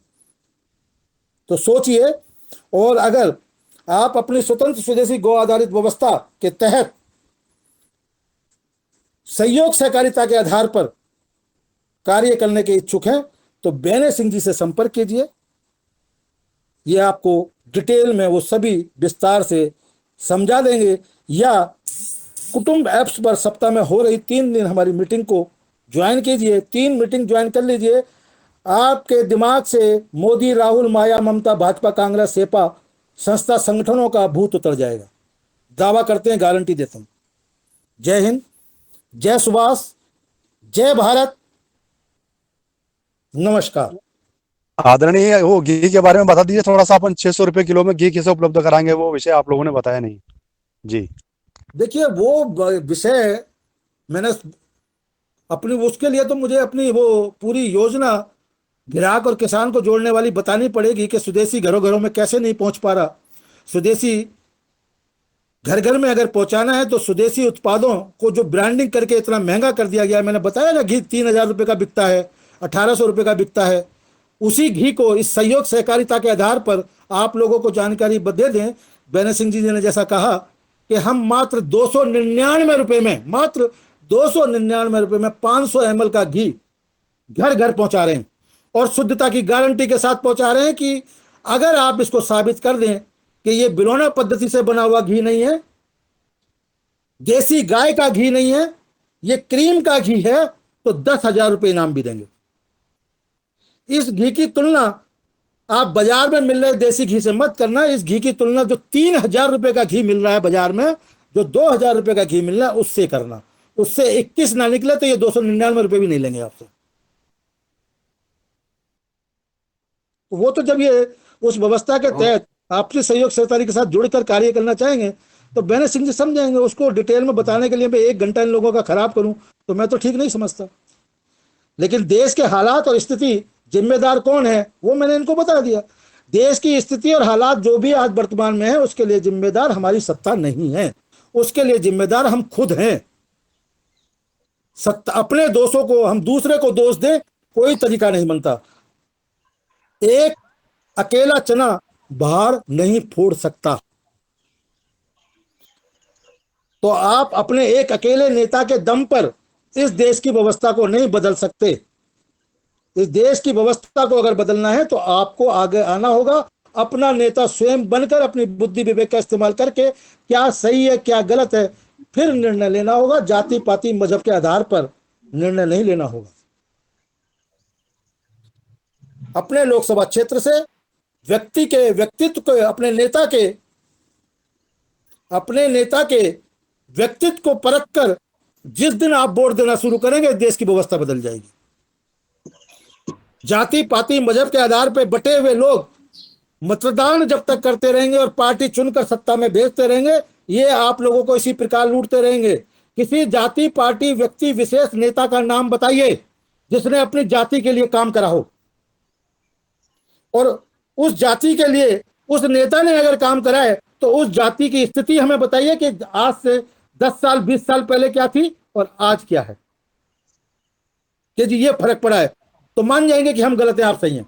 तो सोचिए, और अगर आप अपनी स्वतंत्र स्वदेशी गौ आधारित व्यवस्था के तहत सहयोग सहकारिता के आधार पर कार्य करने के इच्छुक हैं तो बेने सिंह जी से संपर्क कीजिए। ये आपको डिटेल में वो सभी विस्तार से समझा देंगे। या कुटुंब ऐप्स पर सप्ताह में हो रही 3 दिन हमारी मीटिंग को ज्वाइन कीजिए। 3 मीटिंग ज्वाइन कर लीजिए, आपके दिमाग से मोदी, राहुल, माया, ममता, भाजपा, कांग्रेस, सेपा संस्था संगठनों का भूत उतर जाएगा। दावा करते हैं, गारंटी देता हूं। जय हिंद, जय सुभाष, जय भारत। नमस्कार। आदरणीय, वो घी के बारे में बता दीजिए थोड़ा सा। अपन 600 रुपए किलो में घी कैसे उपलब्ध कराएंगे, वो विषय आप लोगों ने बताया नहीं जी। देखिए वो विषय मैंने अपनी उसके लिए तो मुझे अपनी वो पूरी योजना ग्राहक और किसान को जोड़ने वाली बतानी पड़ेगी कि स्वदेशी घरों घरों में कैसे नहीं पहुंच पा रहा। स्वदेशी घर घर में अगर पहुंचाना है तो स्वदेशी उत्पादों को जो ब्रांडिंग करके इतना महंगा कर दिया गया है, मैंने बताया ना, घी 3,000 रुपये का बिकता है, 1,800 रुपये का बिकता है। उसी घी को इस सहयोग सहकारिता के आधार पर आप लोगों को जानकारी दे दें। बैनर सिंह जी ने जैसा कहा कि हम मात्र 299 रुपये में, मात्र 299 रुपये में 500 ml का घी घर घर पहुंचा रहे हैं और शुद्धता की गारंटी के साथ पहुंचा रहे हैं कि अगर आप इसको साबित कर दें कि ये बिलोना पद्धति से बना हुआ घी नहीं है, देसी गाय का घी नहीं है, ये क्रीम का घी है, तो 10,000 रुपये इनाम भी देंगे। इस घी की तुलना आप बाजार में मिल रहे देसी घी से मत करना। इस घी की तुलना जो 3,000 रुपये का घी मिल रहा है बाजार में, जो 2,000 रुपये का घी मिल रहा है, उससे करना। उससे 21 ना निकले तो ये 299 रुपये भी नहीं लेंगे आपसे। वो तो जब ये उस व्यवस्था के तहत आपसी सहयोग सहकारी के साथ जुड़कर कार्य करना चाहेंगे तो बैनर सिंह जी समझाएंगे। उसको डिटेल में बताने के लिए मैं 1 घंटा इन लोगों का खराब करूं तो मैं तो ठीक नहीं समझता। लेकिन देश के हालात और स्थिति, जिम्मेदार कौन है, वो मैंने इनको बता दिया। देश की स्थिति और हालात जो भी आज वर्तमान में है, उसके लिए जिम्मेदार हमारी सत्ता नहीं है, उसके लिए जिम्मेदार हम खुद हैं। सत्ता, अपने दोषों को हम दूसरे को दोष दें, कोई तरीका नहीं बनता। एक अकेला चना बाहर नहीं फोड़ सकता। तो आप अपने एक अकेले नेता के दम पर इस देश की व्यवस्था को नहीं बदल सकते। इस देश की व्यवस्था को अगर बदलना है तो आपको आगे आना होगा, अपना नेता स्वयं बनकर अपनी बुद्धि विवेक का इस्तेमाल करके क्या सही है क्या गलत है फिर निर्णय लेना होगा। जाति पाति मजहब के आधार पर निर्णय नहीं लेना होगा। अपने लोकसभा क्षेत्र से व्यक्ति के व्यक्तित्व को, अपने नेता के व्यक्तित्व को परख कर जिस दिन आप वोट देना शुरू करेंगे, देश की व्यवस्था बदल जाएगी। जाति पाति मजहब के आधार पर बटे हुए लोग मतदान जब तक करते रहेंगे और पार्टी चुनकर सत्ता में भेजते रहेंगे, ये आप लोगों को इसी प्रकार लूटते रहेंगे। किसी जाति पार्टी व्यक्ति विशेष नेता का नाम बताइए जिसने अपनी जाति के लिए काम करा हो, और उस जाति के लिए उस नेता ने अगर काम करा है तो उस जाति की स्थिति हमें बताइए कि आज से 10 साल 20 साल पहले क्या थी और आज क्या है। कि जी ये फर्क पड़ा है तो मान जाएंगे कि हम गलत हैं, आप सही हैं।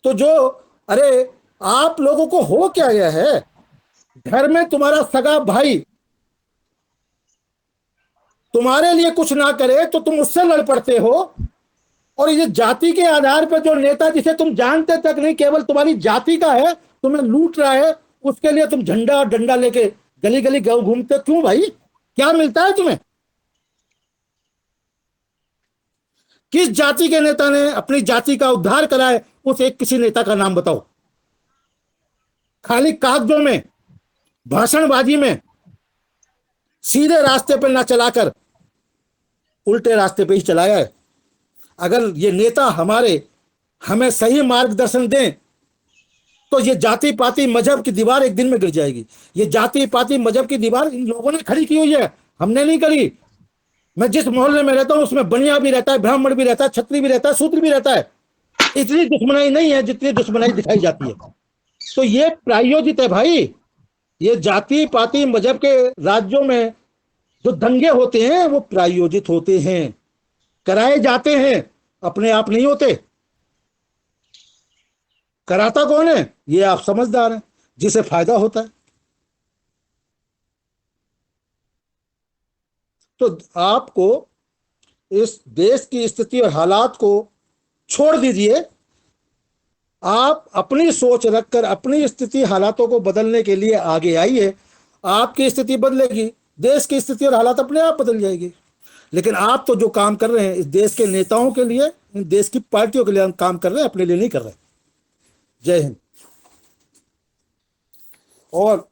तो जो, अरे आप लोगों को हो क्या गया है, घर में तुम्हारा सगा भाई तुम्हारे लिए कुछ ना करे तो तुम उससे लड़ पड़ते हो, और ये जाति के आधार पर जो नेता जिसे तुम जानते तक नहीं, केवल तुम्हारी जाति का है, तुम्हें लूट रहा है, उसके लिए तुम झंडा और डंडा लेके गली गली घूमते क्यों भाई? क्या मिलता है तुम्हें? किस जाति के नेता ने अपनी जाति का उद्धार करा है? उस एक किसी नेता का नाम बताओ। खाली कागजों में, भाषणबाजी में, सीधे रास्ते पर ना चलाकर उल्टे रास्ते पे ही चलाया है। अगर ये नेता हमें सही मार्गदर्शन दें तो ये जाति पाति मजहब की दीवार एक दिन में गिर जाएगी। ये जाति पाति मजहब की दीवार इन लोगों ने खड़ी की हुई है, हमने नहीं करी। मैं जिस मोहल्ले में रहता हूं उसमें बनिया भी रहता है, ब्राह्मण भी रहता है, छत्री भी रहता है, शूद्र भी रहता है। इतनी दुश्मनाई नहीं है जितनी दुश्मनाई दिखाई जाती है। तो ये प्रायोजित है भाई। ये जाति पाति मजहब के राज्यों में जो दंगे होते हैं वो प्रायोजित होते हैं, कराए जाते हैं, अपने आप नहीं होते। कराता कौन है? ये आप समझदार हैं, जिसे फायदा होता है। तो आपको इस देश की स्थिति और हालात को छोड़ दीजिए। आप अपनी सोच रखकर अपनी स्थिति हालातों को बदलने के लिए आगे आइए। आपकी स्थिति बदलेगी, देश की स्थिति और हालात अपने आप बदल जाएगी। लेकिन आप तो जो काम कर रहे हैं इस देश के नेताओं के लिए, इन देश की पार्टियों के लिए हम काम कर रहे हैं, अपने लिए नहीं कर रहे। जय हिंद। और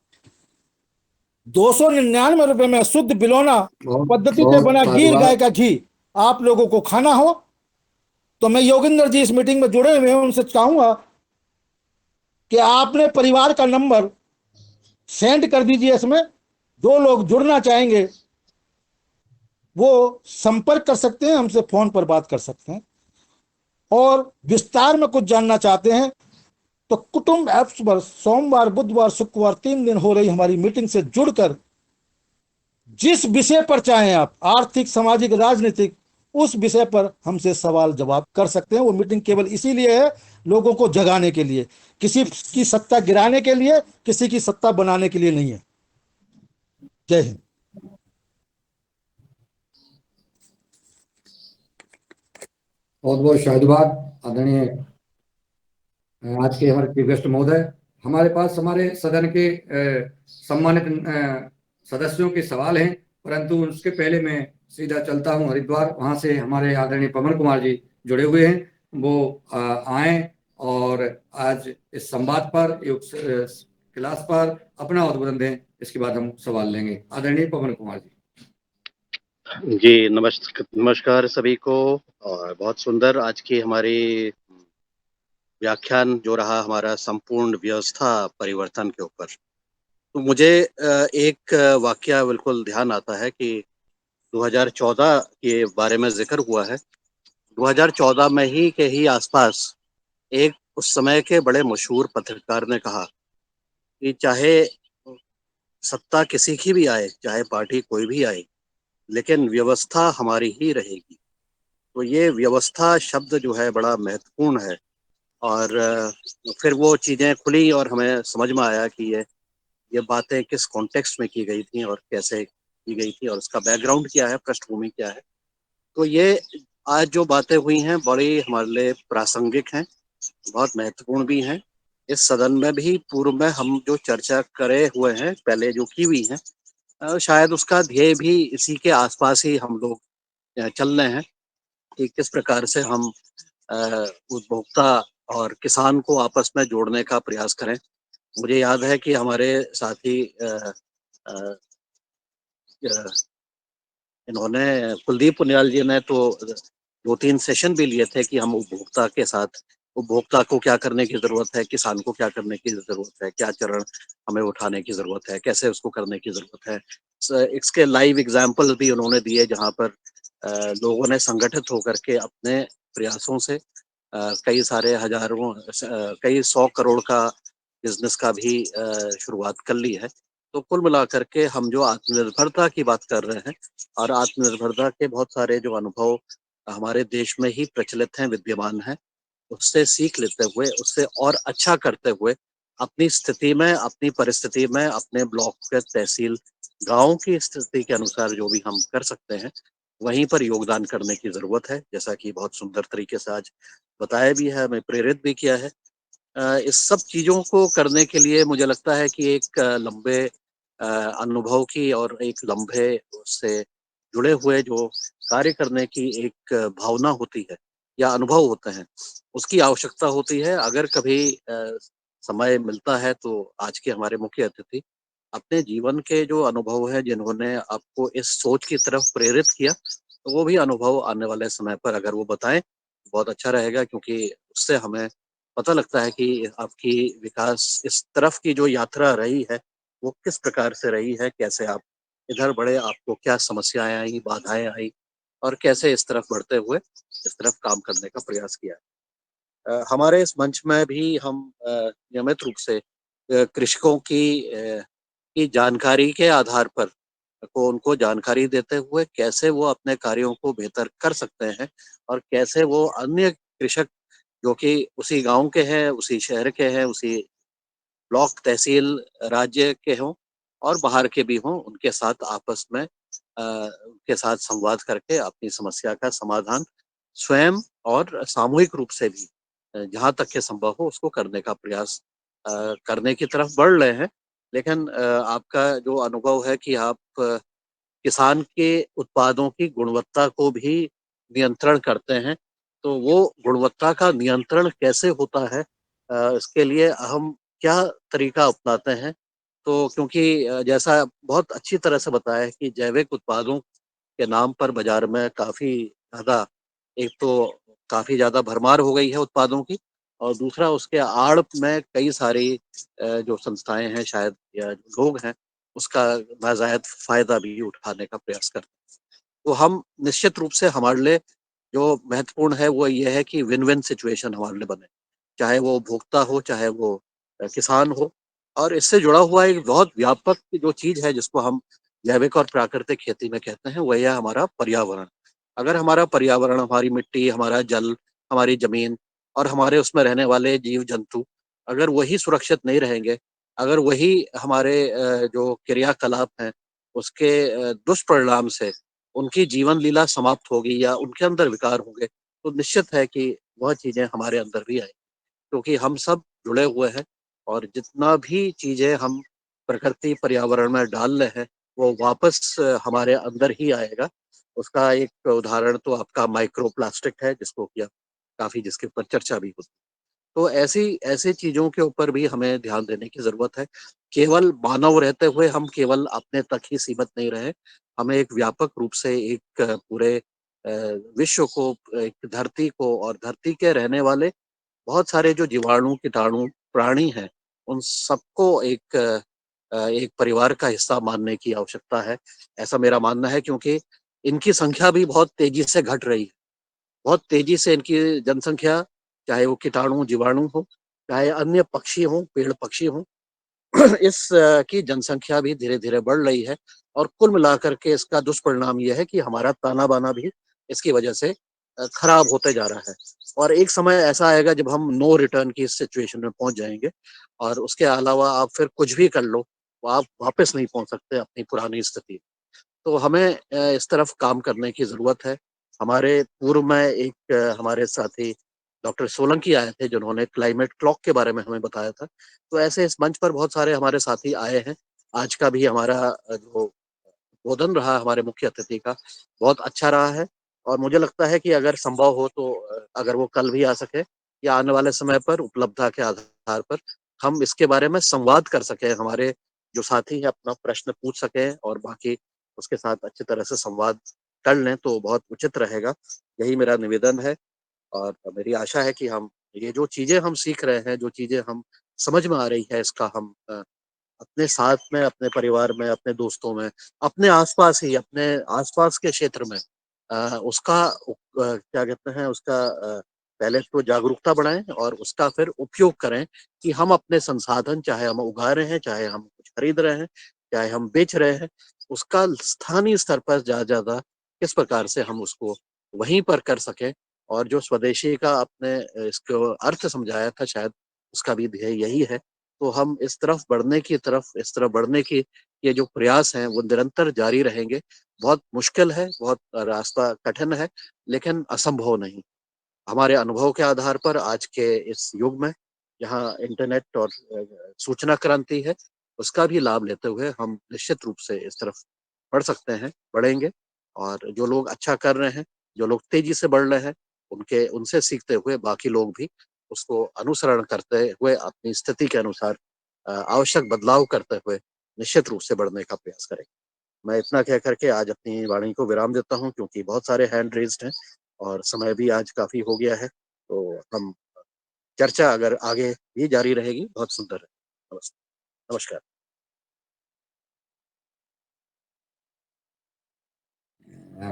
299 रुपए में शुद्ध बिलोना बहुत पद्धति से बहुत बना गिर गाय धन्यवाद। का घी आप लोगों को खाना हो, तो मैं योगिंदर जी इस मीटिंग में जुड़े हुए हैं, उनसे चाहूंगा कि आपने परिवार का नंबर सेंड कर दीजिए इसमें। जो लोग जुड़ना चाहेंगे वो संपर्क कर सकते हैं, हमसे फोन पर बात कर सकते हैं। और विस्तार में कुछ जानना चाहते हैं तो कुटुंब ऐप्स पर सोमवार, बुधवार, शुक्रवार 3 दिन हो रही हमारी मीटिंग से जुड़कर जिस विषय पर चाहें आप, आर्थिक, सामाजिक, राजनीतिक, उस विषय पर हमसे सवाल जवाब कर सकते हैं। वो मीटिंग केवल इसीलिए है, लोगों को जगाने के लिए, किसी की सत्ता गिराने के लिए, किसी की सत्ता बनाने के लिए नहीं है। जय हिंद। बहुत बहुत शाहिदबाद आदरणीय आज के हमारे चीफ गेस्ट महोदय। हमारे पास हमारे सदन के सम्मानित सदस्यों के सवाल हैं, परंतु उसके पहले मैं सीधा चलता हूं हरिद्वार। वहां से हमारे आदरणीय पवन कुमार जी जुड़े हुए हैं, वो आए और आज इस संवाद पर क्लास पर अपना उद्बोधन दें। इसके बाद हम सवाल लेंगे। आदरणीय पवन कुमार जी। जी नमस्कार सभी को। और बहुत सुंदर आज की हमारी व्याख्यान जो रहा हमारा संपूर्ण व्यवस्था परिवर्तन के ऊपर। तो मुझे एक वाकया बिल्कुल ध्यान आता है कि 2014 के बारे में जिक्र हुआ है। 2014 में ही के ही आसपास एक उस समय के बड़े मशहूर पत्रकार ने कहा कि चाहे सत्ता किसी की भी आए, चाहे पार्टी कोई भी आए, लेकिन व्यवस्था हमारी ही रहेगी। तो ये व्यवस्था शब्द जो है बड़ा महत्वपूर्ण है। और फिर वो चीज़ें खुली और हमें समझ में आया कि ये बातें किस कॉन्टेक्स्ट में की गई थी और कैसे की गई थी और उसका बैकग्राउंड क्या है, पृष्ठभूमि क्या है। तो ये आज जो बातें हुई हैं बड़ी हमारे लिए प्रासंगिक हैं, बहुत महत्वपूर्ण भी हैं। इस सदन में भी पूर्व में हम जो चर्चा करे हुए हैं, पहले जो की हुई है, शायद उसका ध्येय भी इसी के आसपास ही हम लोग चल रहे हैं कि किस प्रकार से हम उपभोक्ता और किसान को आपस में जोड़ने का प्रयास करें। मुझे याद है कि हमारे साथी अ, इन्होंने कुलदीप पुनियाल जी ने तो 2-3 सेशन भी लिए थे कि हम उपभोक्ता के साथ, उपभोक्ता को क्या करने की ज़रूरत है, किसान को क्या करने की ज़रूरत है, क्या चरण हमें उठाने की ज़रूरत है, कैसे उसको करने की ज़रूरत है। इसके लाइव एग्जाम्पल भी उन्होंने दिए जहाँ पर लोगों ने संगठित होकर के अपने प्रयासों से कई सारे हजारों कई 100 करोड़ का बिजनेस का भी शुरुआत कर ली है। तो कुल मिलाकर के हम जो आत्मनिर्भरता की बात कर रहे हैं और आत्मनिर्भरता के बहुत सारे जो अनुभव हमारे देश में ही प्रचलित हैं, विद्यमान हैं, उससे सीख लेते हुए, उससे और अच्छा करते हुए, अपनी स्थिति में, अपनी परिस्थिति में, अपने ब्लॉक के तहसील गांव की स्थिति के अनुसार जो भी हम कर सकते हैं, वहीं पर योगदान करने की जरूरत है। जैसा कि बहुत सुंदर तरीके से आज बताया भी है, हमें प्रेरित भी किया है। इस सब चीज़ों को करने के लिए मुझे लगता है कि एक लंबे अनुभव की और एक लंबे उससे जुड़े हुए जो कार्य करने की एक भावना होती है या अनुभव होते हैं, उसकी आवश्यकता होती है। अगर कभी समय मिलता है तो आज के हमारे मुख्य अतिथि अपने जीवन के जो अनुभव है, जिन्होंने आपको इस सोच की तरफ प्रेरित किया, तो वो भी अनुभव आने वाले समय पर अगर वो बताएं, बहुत अच्छा रहेगा। क्योंकि उससे हमें पता लगता है कि आपकी विकास इस तरफ की जो यात्रा रही है, वो किस प्रकार से रही है, कैसे आप इधर बढ़े, आपको क्या समस्याएं आई, बाधाएं आई और कैसे इस तरफ बढ़ते हुए इस तरफ काम करने का प्रयास किया है। हमारे इस मंच में भी हम नियमित रूप से कृषकों की जानकारी के आधार पर को उनको जानकारी देते हुए कैसे वो अपने कार्यों को बेहतर कर सकते हैं और कैसे वो अन्य कृषक जो कि उसी गांव के हैं, उसी शहर के हैं, उसी ब्लॉक, तहसील, राज्य के हों और बाहर के भी हों, उनके साथ आपस में उनके साथ संवाद करके अपनी समस्या का समाधान स्वयं और सामूहिक रूप से भी जहाँ तक के संभव हो उसको करने का प्रयास करने की तरफ बढ़ रहे हैं। लेकिन आपका जो अनुभव है कि आप किसान के उत्पादों की गुणवत्ता को भी नियंत्रण करते हैं, तो वो गुणवत्ता का नियंत्रण कैसे होता है, इसके लिए हम क्या तरीका अपनाते हैं। तो क्योंकि जैसा बहुत अच्छी तरह से बताया है कि जैविक उत्पादों के नाम पर बाजार में काफ़ी ज़्यादा, एक तो काफ़ी ज़्यादा भरमार हो गई है उत्पादों की, और दूसरा उसके आड़ में कई सारी जो संस्थाएँ हैं शायद या लोग हैं, उसका नाजायज फ़ायदा भी उठाने का प्रयास करते हैं। तो हम निश्चित रूप से हमारे लिए जो महत्वपूर्ण है वो ये है कि विन विन सिचुएशन हमारे लिए बने, चाहे वो उपभोक्ता हो, चाहे वो किसान हो। और इससे जुड़ा हुआ एक बहुत व्यापक जो चीज है जिसको हम जैविक और प्राकृतिक खेती में कहते हैं, वही है हमारा पर्यावरण। अगर हमारा पर्यावरण, हमारी मिट्टी, हमारा जल, हमारी जमीन और हमारे उसमें रहने वाले जीव जंतु अगर वही सुरक्षित नहीं रहेंगे, अगर वही हमारे जो क्रियाकलाप हैं उसके दुष्परिणाम से उनकी जीवन लीला समाप्त होगी या उनके अंदर विकार होंगे, तो निश्चित है कि वह चीज़ें हमारे अंदर भी आएँगी। क्योंकि हम सब जुड़े हुए हैं, और जितना भी चीज़ें हम प्रकृति पर्यावरण में डाल रहे हैं, वो वापस हमारे अंदर ही आएगा। उसका एक उदाहरण तो आपका माइक्रो प्लास्टिक है, जिसको कि अब काफ़ी जिसके ऊपर चर्चा भी होती है। तो ऐसी ऐसी चीज़ों के ऊपर भी हमें ध्यान देने की ज़रूरत है। केवल मानव रहते हुए हम केवल अपने तक ही सीमित नहीं रहे। हमें एक व्यापक रूप से एक पूरे विश्व को, एक धरती को और धरती के रहने वाले बहुत सारे जो जीवाणु, कीटाणु, प्राणी हैं, उन सबको एक परिवार का हिस्सा मानने की आवश्यकता है। ऐसा मेरा मानना है, क्योंकि इनकी संख्या भी बहुत तेज़ी से घट रही है। बहुत तेज़ी से इनकी जनसंख्या, चाहे वो कीटाणु, जीवाणु हो, चाहे अन्य पक्षी हों, पेड़-पक्षी हों, इस की जनसंख्या भी धीरे-धीरे बढ़ रही है, और कुल मिलाकर के इसका दुष्परिणाम ये है कि हमारा ताना-बाना भी इसकी वजह से खराब होते जा रहा है। और एक समय ऐसा आएगा जब हम नो रिटर्न की इस सिचुएशन में पहुँच जाएँगे, और उसके अलावा आप फिर कुछ भी कर लो, आप वापस नहीं पहुँच सकते अपनी पुरानी स्थिति। तो हमें इस तरफ काम करने की ज़रूरत है। हमारे पूर्व में एक हमारे साथी डॉक्टर सोलंकी आए थे, जिन्होंने क्लाइमेट क्लॉक के बारे में हमें बताया था। तो ऐसे इस मंच पर बहुत सारे हमारे साथी आए हैं। आज का भी हमारा जो उद्बोधन रहा हमारे मुख्य अतिथि का, बहुत अच्छा रहा है, और मुझे लगता है कि अगर संभव हो तो अगर वो कल भी आ सके या आने वाले समय पर उपलब्धता के आधार पर हम इसके बारे में संवाद कर सकें। हमारे जो साथी हैं अपना प्रश्न पूछ सकें और बाकी उसके साथ अच्छी तरह से संवाद कर लें, तो बहुत उचित रहेगा। यही मेरा निवेदन है, और मेरी आशा है कि हम ये जो चीज़ें हम सीख रहे हैं, जो चीज़ें हम समझ में आ रही है, इसका हम अपने साथ में, अपने परिवार में, अपने दोस्तों में, अपने आस-पास ही, अपने आस-पास के क्षेत्र में उसका क्या कहते हैं, उसका पहले तो जागरूकता बढ़ाएँ और उसका फिर उपयोग करें कि हम अपने संसाधन, चाहे हम उगा रहे हैं, चाहे हम कुछ खरीद रहे हैं, चाहे हम बेच रहे हैं, उसका स्थानीय स्तर पर ज़्यादा किस प्रकार से हम उसको वहीं पर कर सकें। और जो स्वदेशी का आपने इसको अर्थ समझाया था, शायद उसका भी ध्येय यही है। तो हम इस तरफ बढ़ने की तरफ, इस तरफ बढ़ने की ये जो प्रयास हैं वो निरंतर जारी रहेंगे। बहुत मुश्किल है, बहुत रास्ता कठिन है, लेकिन असंभव नहीं। हमारे अनुभव के आधार पर आज के इस युग में, जहाँ इंटरनेट और सूचना क्रांति है, उसका भी लाभ लेते हुए हम निश्चित रूप से इस तरफ बढ़ सकते हैं, बढ़ेंगे। और जो लोग अच्छा कर रहे हैं, जो लोग तेज़ी से बढ़ रहे हैं, उनके उनसे सीखते हुए बाकी लोग भी उसको अनुसरण करते हुए अपनी स्थिति के अनुसार आवश्यक बदलाव करते हुए निश्चित रूप से बढ़ने का प्रयास करें। मैं इतना कह कर के आज अपनी वाणी को विराम देता हूँ, क्योंकि बहुत सारे हैंड रेज़्ड हैं और समय भी आज काफ़ी हो गया है। तो हम चर्चा अगर आगे भी जारी रहेगी, बहुत सुंदर है। नमस्कार।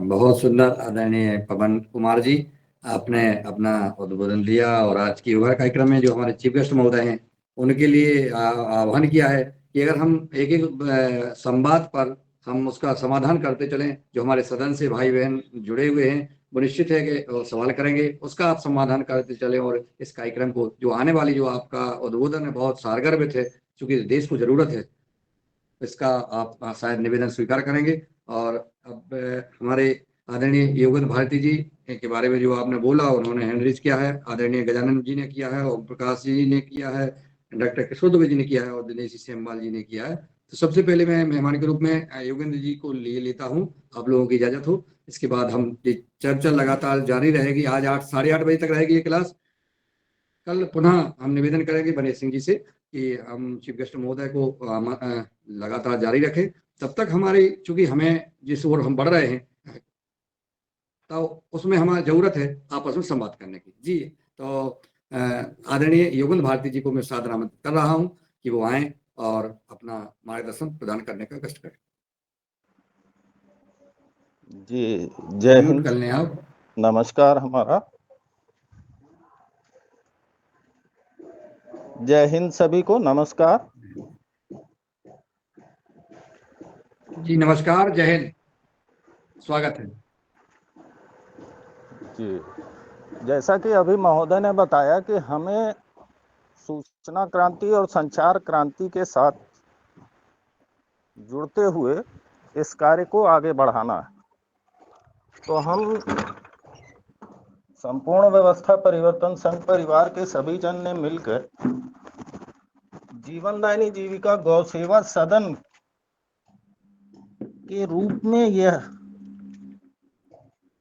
बहुत सुंदर आदरणीय पवन कुमार जी, आपने अपना उद्बोधन दिया और आज की युवा कार्यक्रम में जो हमारे चीफ गेस्ट महोदय हैं उनके लिए आह्वान किया है कि अगर हम एक एक संवाद पर हम उसका समाधान करते चलें, जो हमारे सदन से भाई बहन जुड़े हुए हैं वो निश्चित है कि वो सवाल करेंगे, उसका आप समाधान करते चलें और इस कार्यक्रम को जो आने वाली जो आपका उद्बोधन है बहुत सारगर है, चूंकि देश को जरूरत है, इसका आप शायद निवेदन स्वीकार करेंगे। और अब हमारे आदरणीय योगेंद्र भारती जी के बारे में जो आपने बोला, उन्होंने हैंड रेज किया है, आदरणीय गजानन जी ने किया है, ओम प्रकाश जी ने किया है, डॉक्टर किशोर दुबे जी ने किया है और दिनेश सेमवाल जी ने किया है। तो सबसे पहले मैं मेहमान के रूप में योगेंद्र जी को लिए लेता हूँ, आप लोगों की इजाजत हो। इसके बाद हम ये चर्चा लगातार जारी रहेगी, आज 8 साढ़े 8 बजे तक रहेगी ये क्लास। कल पुनः हम निवेदन करेंगे बनेश सिंह जी से कि हम चीफ गेस्ट महोदय को लगातार जारी रखें। तब तक हमारी, चूंकि हमें जिस ओर हम बढ़ रहे हैं, तो उसमें हमारी जरूरत है आपस में संवाद करने की। जी, तो आदरणीय युगल भारती जी को मैं सादर आमंत्रित कर रहा हूँ कि वो आए और अपना मार्गदर्शन प्रदान करने का कष्ट करें। जी, जय म्यूट हिंद। कर लें आप। नमस्कार हमारा। जय हिंद सभी को, नमस्कार। जी नमस्कार, जय हिंद, स्वागत है। जी, जैसा कि अभी महोदय ने बताया कि हमें सूचना क्रांति और संचार क्रांति के साथ जुड़ते हुए इस कार्य को आगे बढ़ाना है। तो हम संपूर्ण व्यवस्था परिवर्तन संघ परिवार के सभी जन ने मिलकर जीवनदायिनी जीविका गौ सेवा सदन के रूप में यह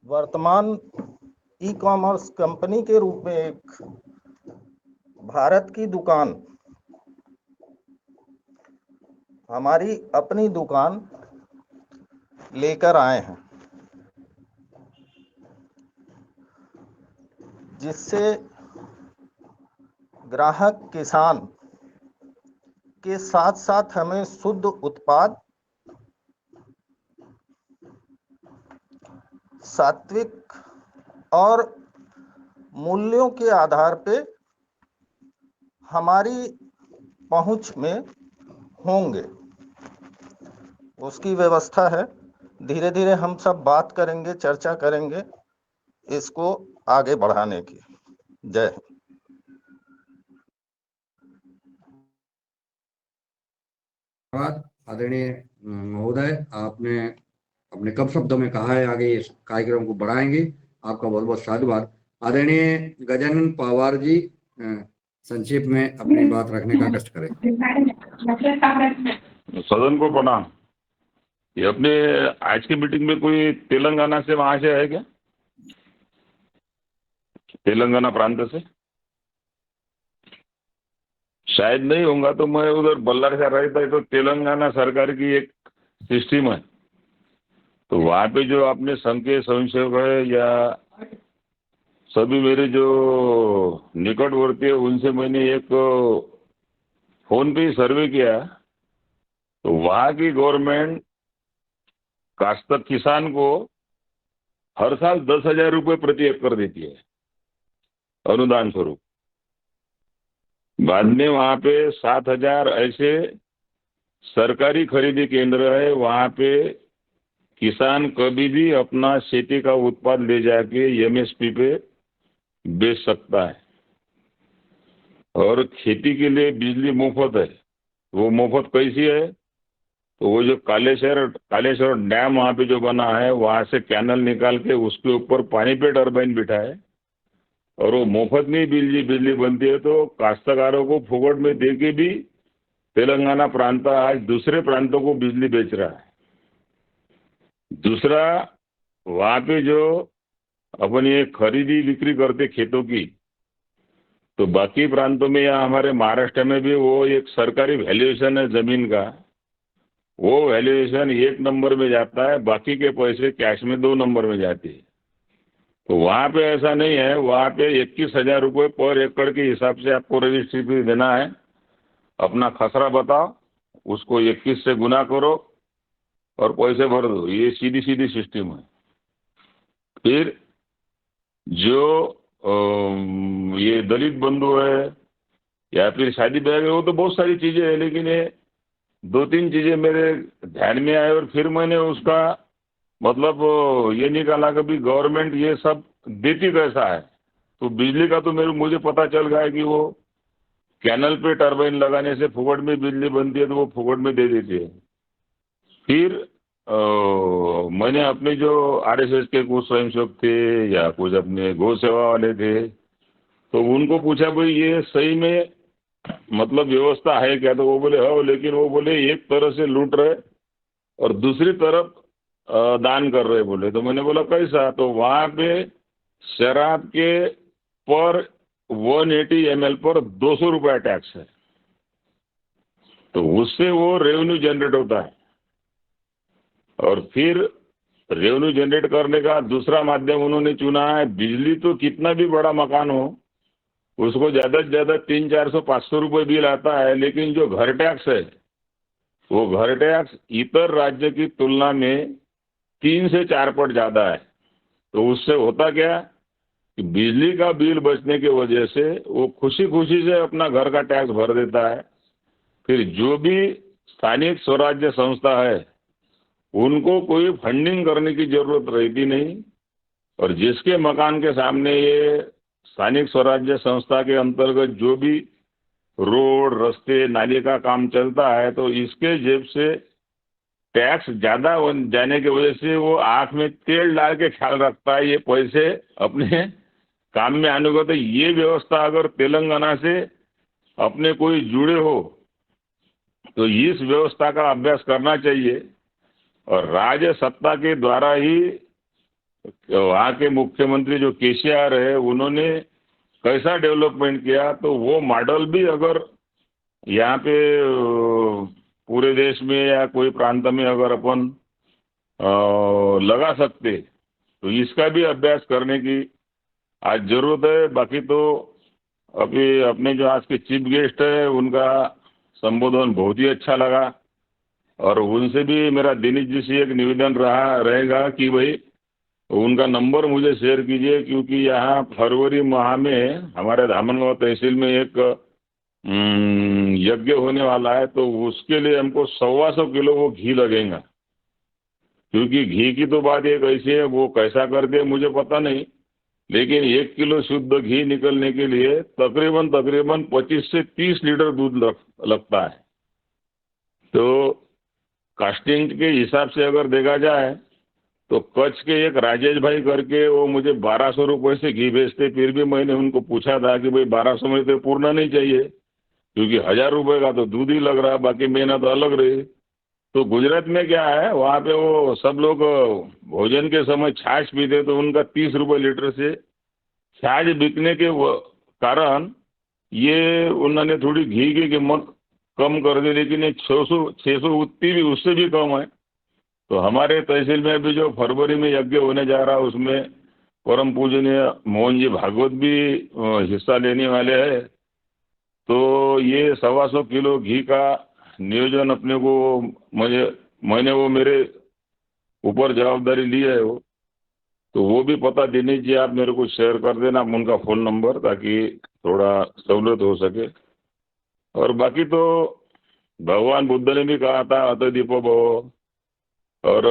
वर्तमान ई कॉमर्स कंपनी के रूप में एक भारत की दुकान, हमारी अपनी दुकान लेकर आए हैं, जिससे ग्राहक किसान के साथ साथ हमें शुद्ध उत्पाद, सात्विक और मूल्यों के आधार पे हमारी पहुंच में होंगे, उसकी व्यवस्था है। धीरे धीरे हम सब बात करेंगे, चर्चा करेंगे इसको आगे बढ़ाने की। जय हिंद। आदरणीय महोदय, आपने अपने कम शब्दों में कहा है आगे इस कार्यक्रम को बढ़ाएंगे, आपका बहुत बहुत साधुवाद। आदरणीय गजानन पवार जी संक्षेप में अपनी बात रखने का कष्ट करें। सदन को प्रणाम। ये अपने आज की मीटिंग में कोई तेलंगाना से वहां से है क्या? तेलंगाना प्रांत से शायद नहीं होगा, तो मैं उधर बल्लार से रहता है, तो तेलंगाना सरकार की एक सिस्टम है, तो वहां पे जो आपने संघ के स्वयंसेवक है या सभी मेरे जो निकटवर्ती है उनसे मैंने एक फोन पे सर्वे किया, तो वहां की गवर्नमेंट काश्तकार किसान को हर साल 10,000 रुपये प्रति एकड़ देती है अनुदान स्वरूप। बाद में वहां पे 7,000 ऐसे सरकारी खरीदी केंद्र है, वहां पे किसान कभी भी अपना खेती का उत्पाद ले जाके एमएसपी पे बेच सकता है। और खेती के लिए बिजली मुफ्त है। वो मुफ्त कैसी है? तो वो जो कालेश्वर डैम वहां पे जो बना है, वहां से कैनल निकाल के उसके ऊपर पानी पे टर्बाइन बिठा है और वो मुफ्त में बिजली बनती है। तो काश्तकारों को फुकट में दे के भी तेलंगाना प्रांत आज दूसरे प्रांतों को बिजली बेच रहा है। दूसरा, वहां पे जो अपन ये खरीदी बिक्री करते खेतों की, तो बाकी प्रांतों में या हमारे महाराष्ट्र में भी वो एक सरकारी वैल्यूएशन है जमीन का, वो वैल्यूएशन 1 नंबर में जाता है, बाकी के पैसे कैश में 2 नंबर में जाती है। तो वहां पे ऐसा नहीं है, वहां पे 21,000 रुपये पर एकड़ के हिसाब से आपको रजिस्ट्री फीस देना है। अपना खसरा बताओ, उसको 21 से गुना करो और पैसे भर दो। ये सीधी सीधी सिस्टम है। फिर जो ये दलित बंधु है या फिर शादी ब्याह है, वो तो बहुत सारी चीजें है, लेकिन ये 2-3 चीजें मेरे ध्यान में आए और फिर मैंने उसका मतलब ये निकाला कि भी गवर्नमेंट ये सब देती कैसा है। तो बिजली का तो मुझे पता चल गया है कि वो कैनल पे टरबाइन लगाने से फुकट में बिजली बनती है, तो वो फुकट में दे देती है। फिर मैंने अपने जो आरएसएस के कुछ स्वयंसेवक थे या कुछ अपने गौ सेवा वाले थे, तो उनको पूछा भाई ये सही में मतलब व्यवस्था है क्या? तो वो बोले हाँ, लेकिन वो बोले एक तरह से लूट रहे और दूसरी तरफ दान कर रहे बोले। तो मैंने बोला कैसा? तो वहां पे शराब के पर 180 ml पर 200 रुपया टैक्स है, तो उससे वो रेवेन्यू जनरेट होता है। और फिर रेवेन्यू जनरेट करने का दूसरा माध्यम उन्होंने चुना है। बिजली तो कितना भी बड़ा मकान हो उसको ज्यादा से ज्यादा 300-400-500 रुपए बिल आता है, लेकिन जो घर टैक्स है वो घर टैक्स इतर राज्य की तुलना में 3 से 4 पट ज्यादा है। तो उससे होता क्या कि बिजली का बिल बचने की वजह से वो खुशी खुशी से अपना घर का टैक्स भर देता है। फिर जो भी स्थानिक स्वराज्य संस्था है उनको कोई फंडिंग करने की जरूरत रहती नहीं, और जिसके मकान के सामने ये स्थानिक स्वराज्य संस्था के अंतर्गत जो भी रोड, रास्ते, नाली का काम चलता है तो इसके जेब से टैक्स ज्यादा जाने की वजह से वो आंख में तेल डाल के ख्याल रखता है ये पैसे अपने काम में आने को। तो ये व्यवस्था अगर तेलंगाना से अपने कोई जुड़े हो तो इस व्यवस्था का अभ्यास करना चाहिए। और राज्य सत्ता के द्वारा ही वहाँ के मुख्यमंत्री जो केसीआर है उन्होंने कैसा डेवलपमेंट किया, तो वो मॉडल भी अगर यहाँ पे पूरे देश में या कोई प्रांत में अगर अपन लगा सकते तो इसका भी अभ्यास करने की आज जरूरत है। बाकी तो अभी अपने जो आज के चीफ गेस्ट है उनका संबोधन बहुत ही अच्छा लगा, और उनसे भी मेरा दिनेश जी से एक निवेदन रहेगा कि भाई उनका नंबर मुझे शेयर कीजिए, क्योंकि यहाँ फरवरी माह में हमारे धामनगांव तहसील में एक यज्ञ होने वाला है, तो उसके लिए हमको 125 किलो वो घी लगेगा। क्योंकि घी की तो बात एक ऐसी है, वो कैसा करते मुझे पता नहीं, लेकिन 1 किलो शुद्ध घी निकलने के लिए तकरीबन 25 से 30 लीटर दूध लगता है। तो कास्टिंग के हिसाब से अगर देखा जाए तो कच्छ के एक राजेश भाई करके वो मुझे 1200 रुपये से घी बेचते, फिर भी मैंने उनको पूछा था कि भाई 1200 में तो पूर्ण नहीं चाहिए, क्योंकि 1000 रुपये का तो दूध ही लग रहा है, बाकी मेहनत अलग रही। तो गुजरात में क्या है, वहाँ पे वो सब लोग भोजन के समय छाछ पीते, तो उनका 30 रुपये लीटर से छाछ बिकने के कारण ये उन्होंने थोड़ी घी की कीमत कम कर दी, लेकिन ये 600 उतनी भी उससे भी कम है। तो हमारे तहसील में भी जो फरवरी में यज्ञ होने जा रहा है उसमें परम पूजनीय मोहन जी भागवत भी हिस्सा लेने वाले हैं। तो ये 125 किलो घी का नियोजन अपने को मैंने वो मेरे ऊपर जवाबदारी ली है वो, तो वो भी पता दिनेश जी आप मेरे को शेयर कर देना उनका फ़ोन नंबर, ताकि थोड़ा सहूलियत हो सके। और बाकी तो भगवान बुद्ध ने भी कहा था अत दीपो भव, और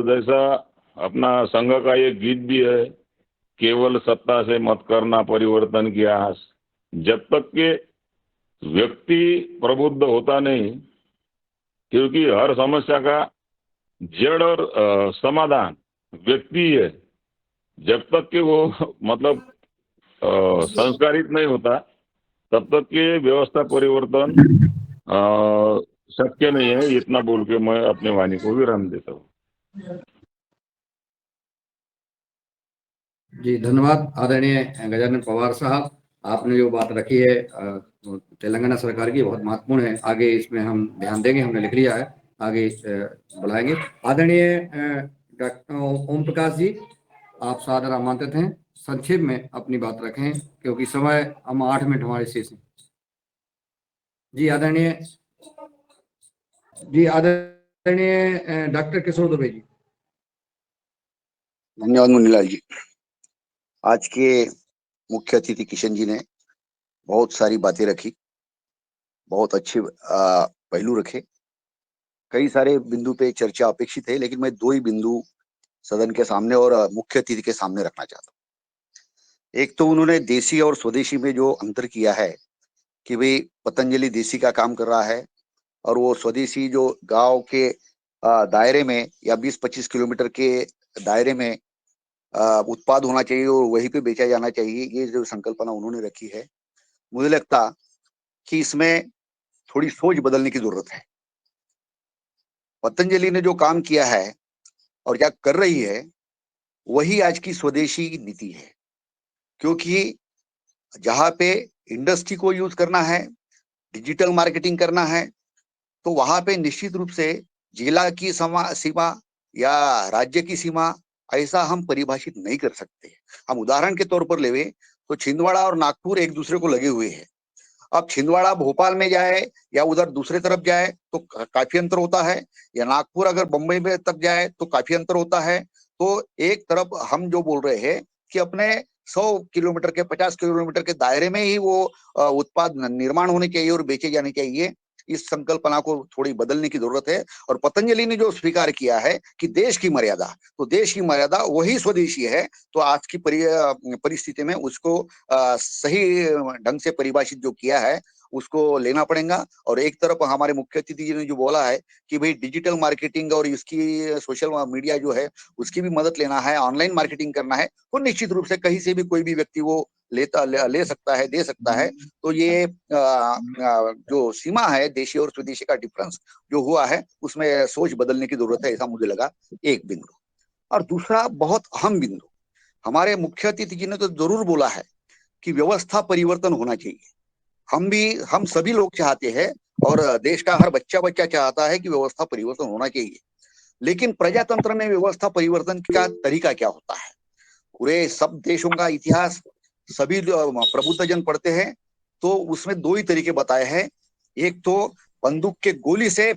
जैसा अपना संघ का एक गीत भी है, केवल सत्ता से मत करना परिवर्तन की आस। जब तक के व्यक्ति प्रबुद्ध होता नहीं, क्योंकि हर समस्या का जड़ और समाधान व्यक्ति है, जब तक कि वो मतलब संस्कारित नहीं होता तब तक के व्यवस्था परिवर्तन शक्य नहीं है। इतना बोल के मैं अपने वाणी को विराम देता हूँ। जी धन्यवाद आदरणीय गजानन पवार साहब, आपने जो बात रखी है तेलंगाना सरकार की बहुत महत्वपूर्ण है। आगे इसमें हम ध्यान देंगे, हमने लिख लिया है, आगे बढ़ाएंगे। आदरणीय डॉक्टर ओम प्रकाश जी, आप सादर आमंत्रित हैं, संक्षेप में अपनी बात रखें क्योंकि समय हम 8 मिनट हमारे शेष हैं। जी आदरणीय डॉक्टर किशोर दुबे जी। धन्यवाद मुन्नीलाल जी। आज के मुख्य अतिथि किशन जी ने बहुत सारी बातें रखी, बहुत अच्छे पहलू रखे। कई सारे बिंदु पे चर्चा अपेक्षित है, लेकिन मैं 2 ही बिंदु सदन के सामने और मुख्य अतिथि के सामने रखना चाहता हूँ। एक तो उन्होंने देसी और स्वदेशी में जो अंतर किया है कि भाई पतंजलि देसी का काम कर रहा है और वो स्वदेशी जो गांव के दायरे में या 20-25 किलोमीटर के दायरे में उत्पाद होना चाहिए और वहीं पे बेचा जाना चाहिए, ये जो संकल्पना उन्होंने रखी है, मुझे लगता कि इसमें थोड़ी सोच बदलने की जरूरत है। पतंजलि ने जो काम किया है और क्या कर रही है वही आज की स्वदेशी नीति है, क्योंकि जहां पे इंडस्ट्री को यूज करना है, डिजिटल मार्केटिंग करना है, तो वहां पे निश्चित रूप से जिला की सीमा या राज्य की सीमा, ऐसा हम परिभाषित नहीं कर सकते। हम उदाहरण के तौर पर लेवे तो छिंदवाड़ा और नागपुर एक दूसरे को लगे हुए हैं। अब छिंदवाड़ा भोपाल में जाए या उधर दूसरे तरफ जाए तो काफी अंतर होता है, या नागपुर अगर बंबई में तक जाए तो काफी अंतर होता है। तो एक तरफ हम जो बोल रहे हैं कि अपने 100 किलोमीटर के 50 किलोमीटर के दायरे में ही वो उत्पाद निर्माण होने चाहिए और बेचे जाने चाहिए। इस संकल्पना को थोड़ी बदलने की जरूरत है। और पतंजलि ने जो स्वीकार किया है कि देश की मर्यादा, तो देश की मर्यादा वही स्वदेशी है। तो आज की परिस्थिति में उसको सही ढंग से परिभाषित जो किया है उसको लेना पड़ेगा। और एक तरफ हमारे मुख्य अतिथि जी ने जो बोला है कि भाई डिजिटल मार्केटिंग और इसकी सोशल मीडिया जो है उसकी भी मदद लेना है, ऑनलाइन मार्केटिंग करना है, तो निश्चित रूप से कहीं से भी कोई भी व्यक्ति वो ले सकता है, दे सकता है। तो ये जो सीमा है देशी और स्वदेशी का डिफरेंस जो हुआ है उसमें सोच बदलने की जरूरत है, ऐसा मुझे लगा एक बिंदु। और दूसरा बहुत अहम बिंदु, हमारे मुख्य अतिथि जी ने तो जरूर बोला है कि व्यवस्था परिवर्तन होना चाहिए। हम सभी लोग चाहते हैं और देश का हर बच्चा बच्चा चाहता है कि व्यवस्था परिवर्तन होना चाहिए। लेकिन प्रजातंत्र में व्यवस्था परिवर्तन का तरीका क्या होता है? पूरे सब देशों का इतिहास सभी प्रबुद्ध जन पढ़ते हैं तो उसमें दो ही तरीके बताए हैं। एक तो बंदूक के गोली से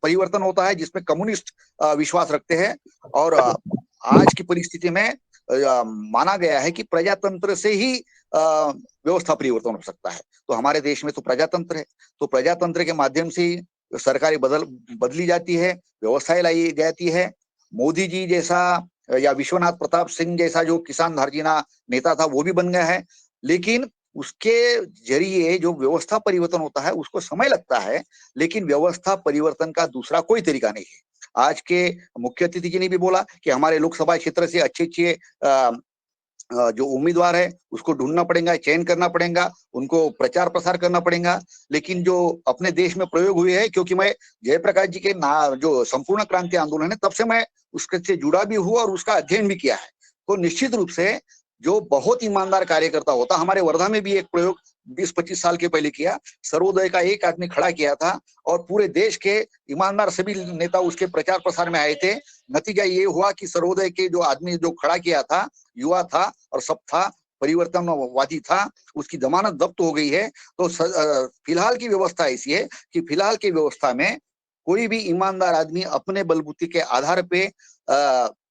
परिवर्तन होता है जिसमें कम्युनिस्ट विश्वास रखते हैं, और आज की परिस्थिति में माना गया है कि प्रजातंत्र से ही व्यवस्था परिवर्तन हो सकता है। तो हमारे देश में तो प्रजातंत्र है, तो प्रजातंत्र के माध्यम से सरकारें बदली जाती है, व्यवस्थाएं लाई जाती है। मोदी जी जैसा या विश्वनाथ प्रताप सिंह जैसा जो किसान धारजीना नेता था वो भी बन गया है। लेकिन उसके जरिए जो व्यवस्था परिवर्तन होता है उसको समय लगता है, लेकिन व्यवस्था परिवर्तन का दूसरा कोई तरीका नहीं है। आज के मुख्य अतिथि जी ने भी बोला कि हमारे लोकसभा क्षेत्र से अच्छे अच्छे जो उम्मीदवार है उसको ढूंढना पड़ेगा, चयन करना पड़ेगा, उनको प्रचार प्रसार करना पड़ेगा। लेकिन जो अपने देश में प्रयोग हुए हैं, क्योंकि मैं जयप्रकाश जी के जो संपूर्ण क्रांति आंदोलन है तब से मैं उसके से जुड़ा भी हुआ और उसका अध्ययन भी किया है। तो निश्चित रूप से जो बहुत ईमानदार कार्यकर्ता होता, हमारे वर्धा में भी एक प्रयोग 20-25 साल के पहले किया, सर्वोदय का एक आदमी खड़ा किया था और पूरे देश के ईमानदार सभी नेता उसके प्रचार प्रसार में आए थे। नतीजा ये हुआ कि सर्वोदय के जो आदमी जो खड़ा किया था युवा था और सब था, परिवर्तनवादी था, उसकी जमानत जब्त हो गई है। तो फिलहाल की व्यवस्था ऐसी है कि फिलहाल की व्यवस्था में कोई भी ईमानदार आदमी अपने बलबूते के आधार पे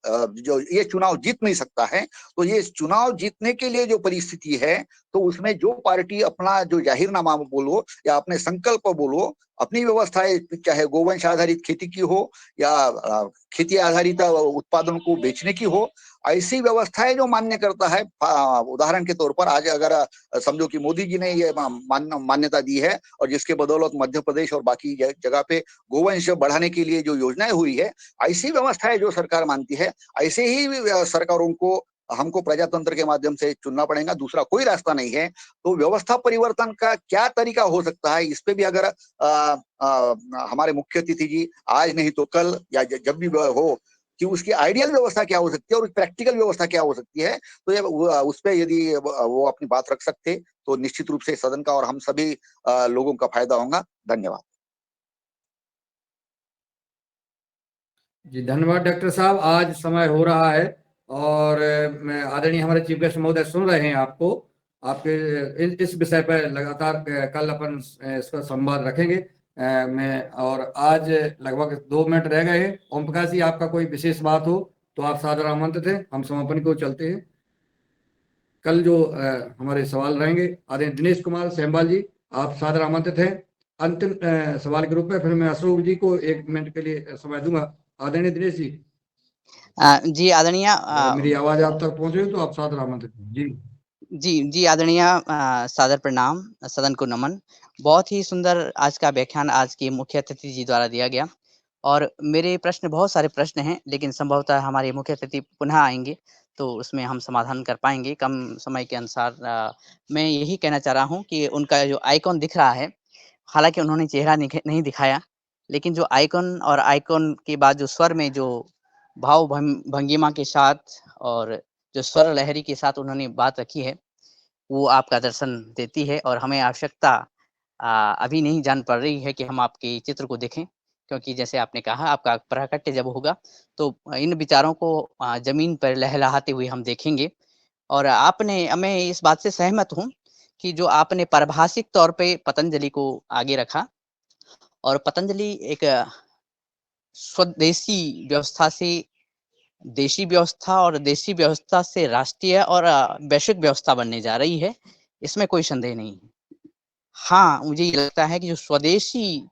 जो ये चुनाव जीत नहीं सकता है। तो ये चुनाव जीतने के लिए जो परिस्थिति है तो उसमें जो पार्टी अपना जो जाहिरनामा बोलो या अपने संकल्प बोलो, अपनी व्यवस्थाएं, चाहे गोवंश आधारित खेती की हो या खेती आधारित उत्पादन को बेचने की हो, ऐसी व्यवस्थाएं जो मान्य करता है। उदाहरण के तौर पर आज अगर समझो कि मोदी जी ने ये मान्यता दी है और जिसके बदौलत मध्य प्रदेश और बाकी जगह पे गोवंश बढ़ाने के लिए जो योजनाएं हुई है, ऐसी व्यवस्थाएं जो सरकार मानती है, ऐसे ही सरकारों को हमको प्रजातंत्र के माध्यम से चुनना पड़ेगा, दूसरा कोई रास्ता नहीं है। तो व्यवस्था परिवर्तन का क्या तरीका हो सकता है, इस पे भी अगर हमारे मुख्य अतिथि जी आज नहीं तो कल या जब भी हो कि उसकी आइडियल व्यवस्था क्या हो सकती है और प्रैक्टिकल व्यवस्था क्या हो सकती है, तो ये उस पर यदि वो अपनी बात रख सकते तो निश्चित रूप से सदन का और हम सभी लोगों का फायदा होगा। धन्यवाद जी। धन्यवाद डॉक्टर साहब। आज समय हो रहा है और मैं आदरणीय हमारे चीफ गेस्ट महोदय सुन रहे हैं आपको, आपके इस विषय पर लगातार कल अपन इस पर संवाद रखेंगे। मैं और आज लगभग 2 मिनट रह गए हैं। ओम प्रकाश जी, आपका कोई विशेष बात हो तो आप सादर आमंत्रित हैं। हम समापन को चलते हैं। कल जो हमारे सवाल रहेंगे, आदरणीय दिनेश कुमार सेमवाल जी, आप सादर आमंत्रित हैं। अंतिम सवाल के रूप में फिर मैं अशोक जी को 1 मिनट के लिए समय दूंगा। आदरणीय दिनेश जी। जी आदरणीय, मेरी आवाज आप तक पहुंचे तो आप सादर आमंत्रित हैं। जी जी आदरणीय, सादर प्रणाम, सदन को नमन। बहुत ही सुंदर आज का व्याख्यान आज के मुख्य अतिथि जी द्वारा दिया गया और मेरे प्रश्न, बहुत सारे प्रश्न हैं, लेकिन संभवतः हमारे मुख्य अतिथि पुनः आएंगे तो उसमें हम समाधान कर पाएंगे कम समय के अनुसार। मैं यही कहना चाह रहा हूँ कि उनका जो आइकॉन दिख रहा है, हालांकि उन्होंने चेहरा नहीं दिखाया, लेकिन जो आइकॉन और आइकॉन के बाद जो स्वर में जो भाव भंगिमा के साथ और जो स्वर लहरी के साथ उन्होंने बात रखी है, वो आपका दर्शन देती है और हमें आवश्यकता अभी नहीं जान पड़ रही है कि हम आपके चित्र को देखें, क्योंकि जैसे आपने कहा आपका प्राकट्य जब होगा तो इन विचारों को ज़मीन पर लहलहाते हुए हम देखेंगे। और मैं इस बात से सहमत हूँ कि जो आपने पारिभाषिक तौर पे पतंजलि को आगे रखा और पतंजलि एक स्वदेशी व्यवस्था से देशी व्यवस्था और देशी व्यवस्था से राष्ट्रीय और वैश्विक व्यवस्था बनने जा रही है, इसमें कोई संदेह नहीं है। हाँ, मुझे ये लगता है कि जो स्वदेशी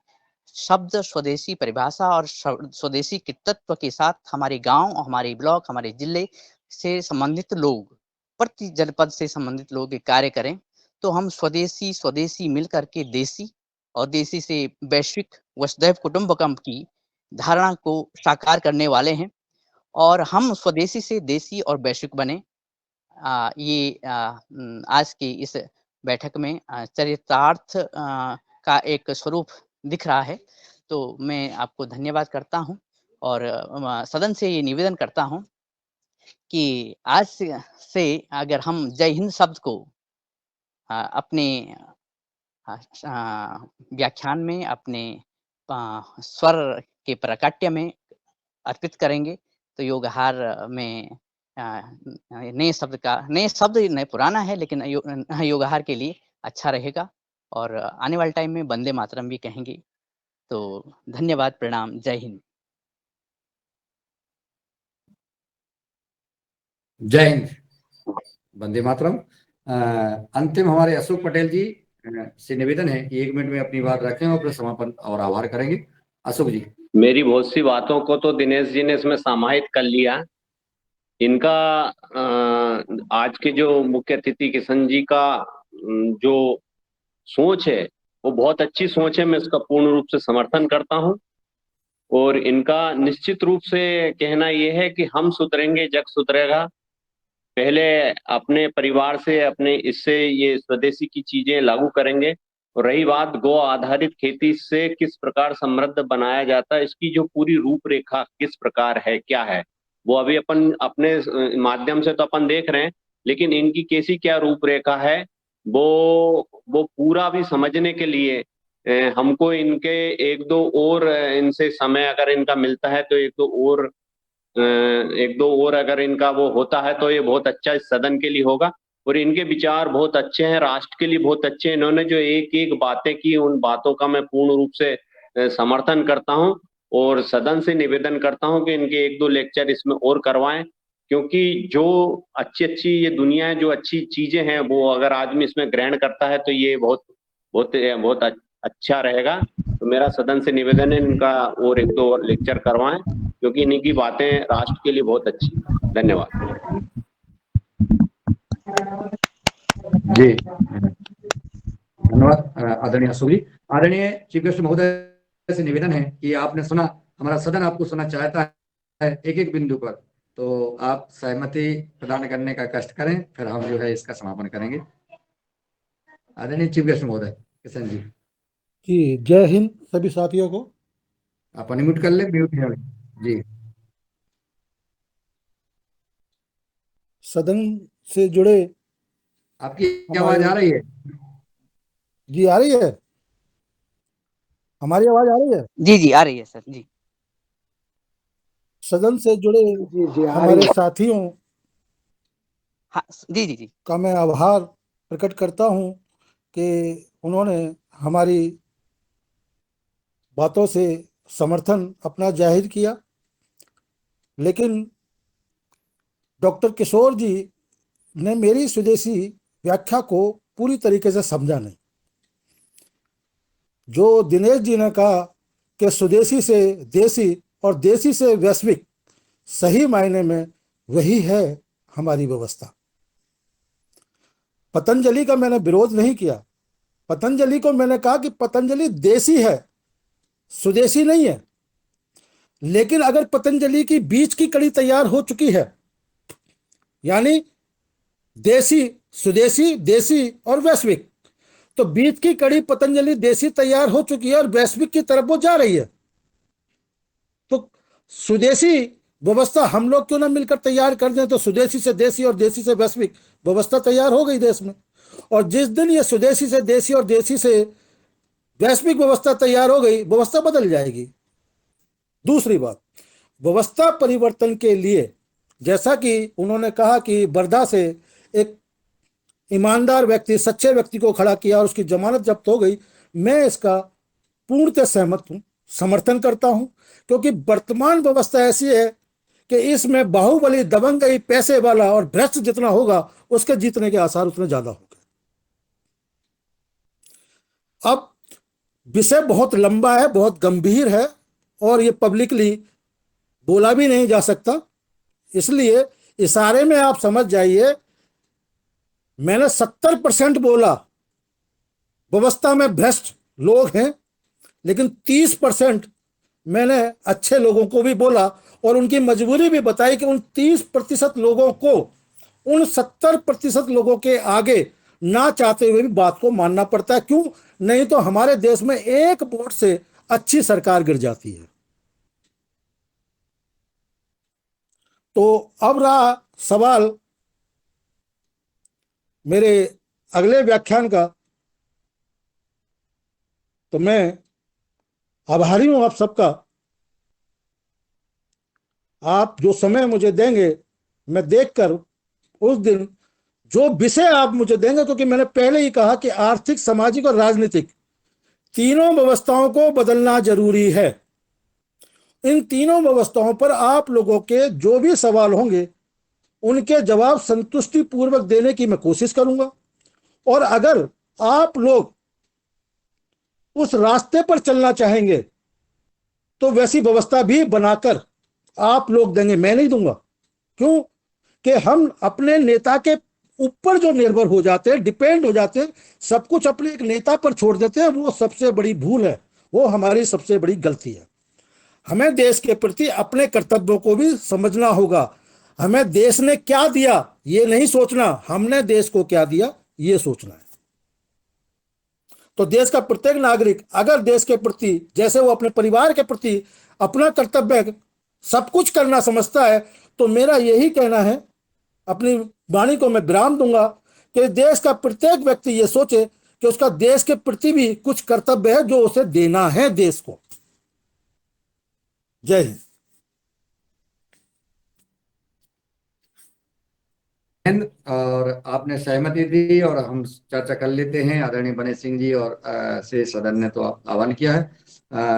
शब्द, स्वदेशी परिभाषा और स्वदेशी के तत्व के साथ हमारे गाँव, हमारे ब्लॉक, हमारे जिले से संबंधित लोग, प्रति जनपद से संबंधित लोग ये कार्य करें, तो हम स्वदेशी मिल कर के देशी और देशी से वैश्विक वसुधैव कुटुंबकम की धारणा को साकार करने वाले हैं और हम स्वदेशी से देशी और वैश्विक बने। आज की इस बैठक में चरितार्थ का एक स्वरूप दिख रहा है। तो मैं आपको धन्यवाद करता हूँ और सदन से ये निवेदन करता हूँ कि आज से अगर हम जय हिंद शब्द को अपने व्याख्यान में, अपने स्वर के प्राकट्य में अर्पित करेंगे तो योगहार में नए शब्द पुराना है लेकिन योगहार के लिए अच्छा रहेगा और आने वाले टाइम में वंदे मातरम भी कहेंगे। तो धन्यवाद, प्रणाम, जय हिंद। जय हिंद, वंदे मातरम। अंतिम हमारे अशोक पटेल जी से निवेदन है कि 1 मिनट में अपनी बात रखें और फिर समापन और आभार करेंगे। अशोक जी। मेरी बहुत सी बातों को तो दिनेश जी ने इसमें समाहित कर लिया। इनका आज के जो मुख्य अतिथि किशन जी का जो सोच है वो बहुत अच्छी सोच है, मैं इसका पूर्ण रूप से समर्थन करता हूं। और इनका निश्चित रूप से कहना यह है कि हम सुधरेंगे जग सुधरेगा। पहले अपने परिवार से, अपने इससे ये स्वदेशी की चीजें लागू करेंगे। और रही बात गौ आधारित खेती से किस प्रकार समृद्ध बनाया जाता है, इसकी जो पूरी रूपरेखा किस प्रकार है, क्या है, वो अभी अपन अपने माध्यम से तो अपन देख रहे हैं, लेकिन इनकी कैसी क्या रूपरेखा है वो पूरा भी समझने के लिए हमको इनके 1-2 और इनसे समय अगर इनका मिलता है तो 1-2 और अगर इनका वो होता है तो ये बहुत अच्छा इस सदन के लिए होगा। और इनके विचार बहुत अच्छे हैं, राष्ट्र के लिए बहुत अच्छे हैं। इन्होंने जो एक बातें की, उन बातों का मैं पूर्ण रूप से समर्थन करता हूं और सदन से निवेदन करता हूं कि इनके 1-2 लेक्चर इसमें और करवाएं, क्योंकि जो अच्छी ये दुनिया है, जो अच्छी चीजें हैं वो अगर आदमी इसमें ग्रहण करता है तो ये बहुत अच्छा रहेगा। तो मेरा सदन से निवेदन है इनका और 1-2 और लेक्चर करवाएं, क्योंकि इनकी बातें राष्ट्र के लिए बहुत अच्छी। धन्यवाद जी। धन्यवाद आदरणीय अशोक जी। आदरणीय चीफ गेस्ट महोदय से निवेदन है कि आपने सुना, हमारा सदन आपको सुनना चाहता है एक बिंदु पर, तो आप सहमति प्रदान करने का कष्ट करें, फिर हम जो है इसका समापन करेंगे। आदरणीय चीफ गेस्ट महोदय किशन जी। जी, जय हिंद सभी साथियों को। आप अनम्यूट कर ले, म्यूट जी। सदन से जुड़े आपकी आवाज आ रही है? जी आ रही है, हमारी आवाज आ रही है? जी आ रही है सर जी। सदन से जुड़े हमारे साथियों हाँ जी का मैं आभार प्रकट करता हूं कि उन्होंने हमारी बातों से समर्थन अपना जाहिर किया, लेकिन डॉक्टर किशोर जी ने मेरी स्वदेशी व्याख्या को पूरी तरीके से समझा नहीं। जो दिनेश जी ने कहा कि स्वदेशी से देशी और देशी से वैश्विक, सही मायने में वही है हमारी व्यवस्था। पतंजलि का मैंने विरोध नहीं किया, पतंजलि को मैंने कहा कि पतंजलि देशी है, स्वदेशी नहीं है। लेकिन अगर पतंजलि की बीच की कड़ी तैयार हो चुकी है, यानी देशी, स्वदेशी, देशी और वैश्विक, तो बीच की कड़ी पतंजलि देशी तैयार हो चुकी है और वैश्विक की तरफ वो जा रही है। तो स्वदेशी व्यवस्था हम लोग क्यों ना मिलकर तैयार कर दें, तो स्वदेशी से देशी और देशी से वैश्विक व्यवस्था तैयार हो गई देश में। और जिस दिन ये स्वदेशी से देशी और देशी से वैश्विक व्यवस्था तैयार हो गई, व्यवस्था बदल जाएगी। दूसरी बात, व्यवस्था परिवर्तन के लिए जैसा कि उन्होंने कहा कि वर्धा से एक ईमानदार व्यक्ति, सच्चे व्यक्ति को खड़ा किया और उसकी जमानत जब्त हो गई, मैं इसका पूर्णतः सहमत हूं, समर्थन करता हूं, क्योंकि वर्तमान व्यवस्था ऐसी है कि इसमें बाहुबली, दबंगई, पैसे वाला और भ्रष्ट जितना होगा उसके जीतने के आसार उतने ज्यादा होंगे। अब विषय बहुत लंबा है, बहुत गंभीर है और ये पब्लिकली बोला भी नहीं जा सकता, इसलिए इशारे में आप समझ जाइए, मैंने 70% बोला व्यवस्था में भ्रष्ट लोग हैं, लेकिन 30% मैंने अच्छे लोगों को भी बोला और उनकी मजबूरी भी बताई कि उन 30% लोगों को उन 70% लोगों के आगे ना चाहते हुए भी बात को मानना पड़ता है। क्यों? नहीं तो हमारे देश में एक वोट से अच्छी सरकार गिर जाती है। तो अब रहा सवाल मेरे अगले व्याख्यान का, तो मैं आभारी हूं आप सबका। आप जो समय मुझे देंगे, मैं देखकर उस दिन जो विषय आप मुझे देंगे, क्योंकि मैंने पहले ही कहा कि आर्थिक, सामाजिक और राजनीतिक तीनों व्यवस्थाओं को बदलना जरूरी है। इन तीनों व्यवस्थाओं पर आप लोगों के जो भी सवाल होंगे उनके जवाब संतुष्टि पूर्वक देने की मैं कोशिश करूंगा, और अगर आप लोग उस रास्ते पर चलना चाहेंगे तो वैसी व्यवस्था भी बनाकर आप लोग देंगे, मैं नहीं दूंगा। क्यों? कि हम अपने नेता के ऊपर जो निर्भर हो जाते हैं, डिपेंड हो जाते हैं, सब कुछ अपने एक नेता पर छोड़ देते हैं, वो सबसे बड़ी भूल है, वो हमारी सबसे बड़ी गलती है। हमें देश के प्रति अपने कर्तव्यों को भी समझना होगा। हमें देश ने क्या दिया ये नहीं सोचना, हमने देश को क्या दिया ये सोचना है। तो देश का प्रत्येक नागरिक अगर देश के प्रति, जैसे वो अपने परिवार के प्रति अपना कर्तव्य सब कुछ करना समझता है, तो मेरा यही कहना है, अपनी वाणी को मैं विराम दूंगा कि देश का प्रत्येक व्यक्ति ये सोचे कि उसका देश के प्रति भी कुछ कर्तव्य है जो उसे देना है देश को। जय हिंद। और आपने सहमति दी और हम चर्चा कर लेते हैं। आदरणीय बने सिंह जी और से सदन ने तो आह्वान किया है,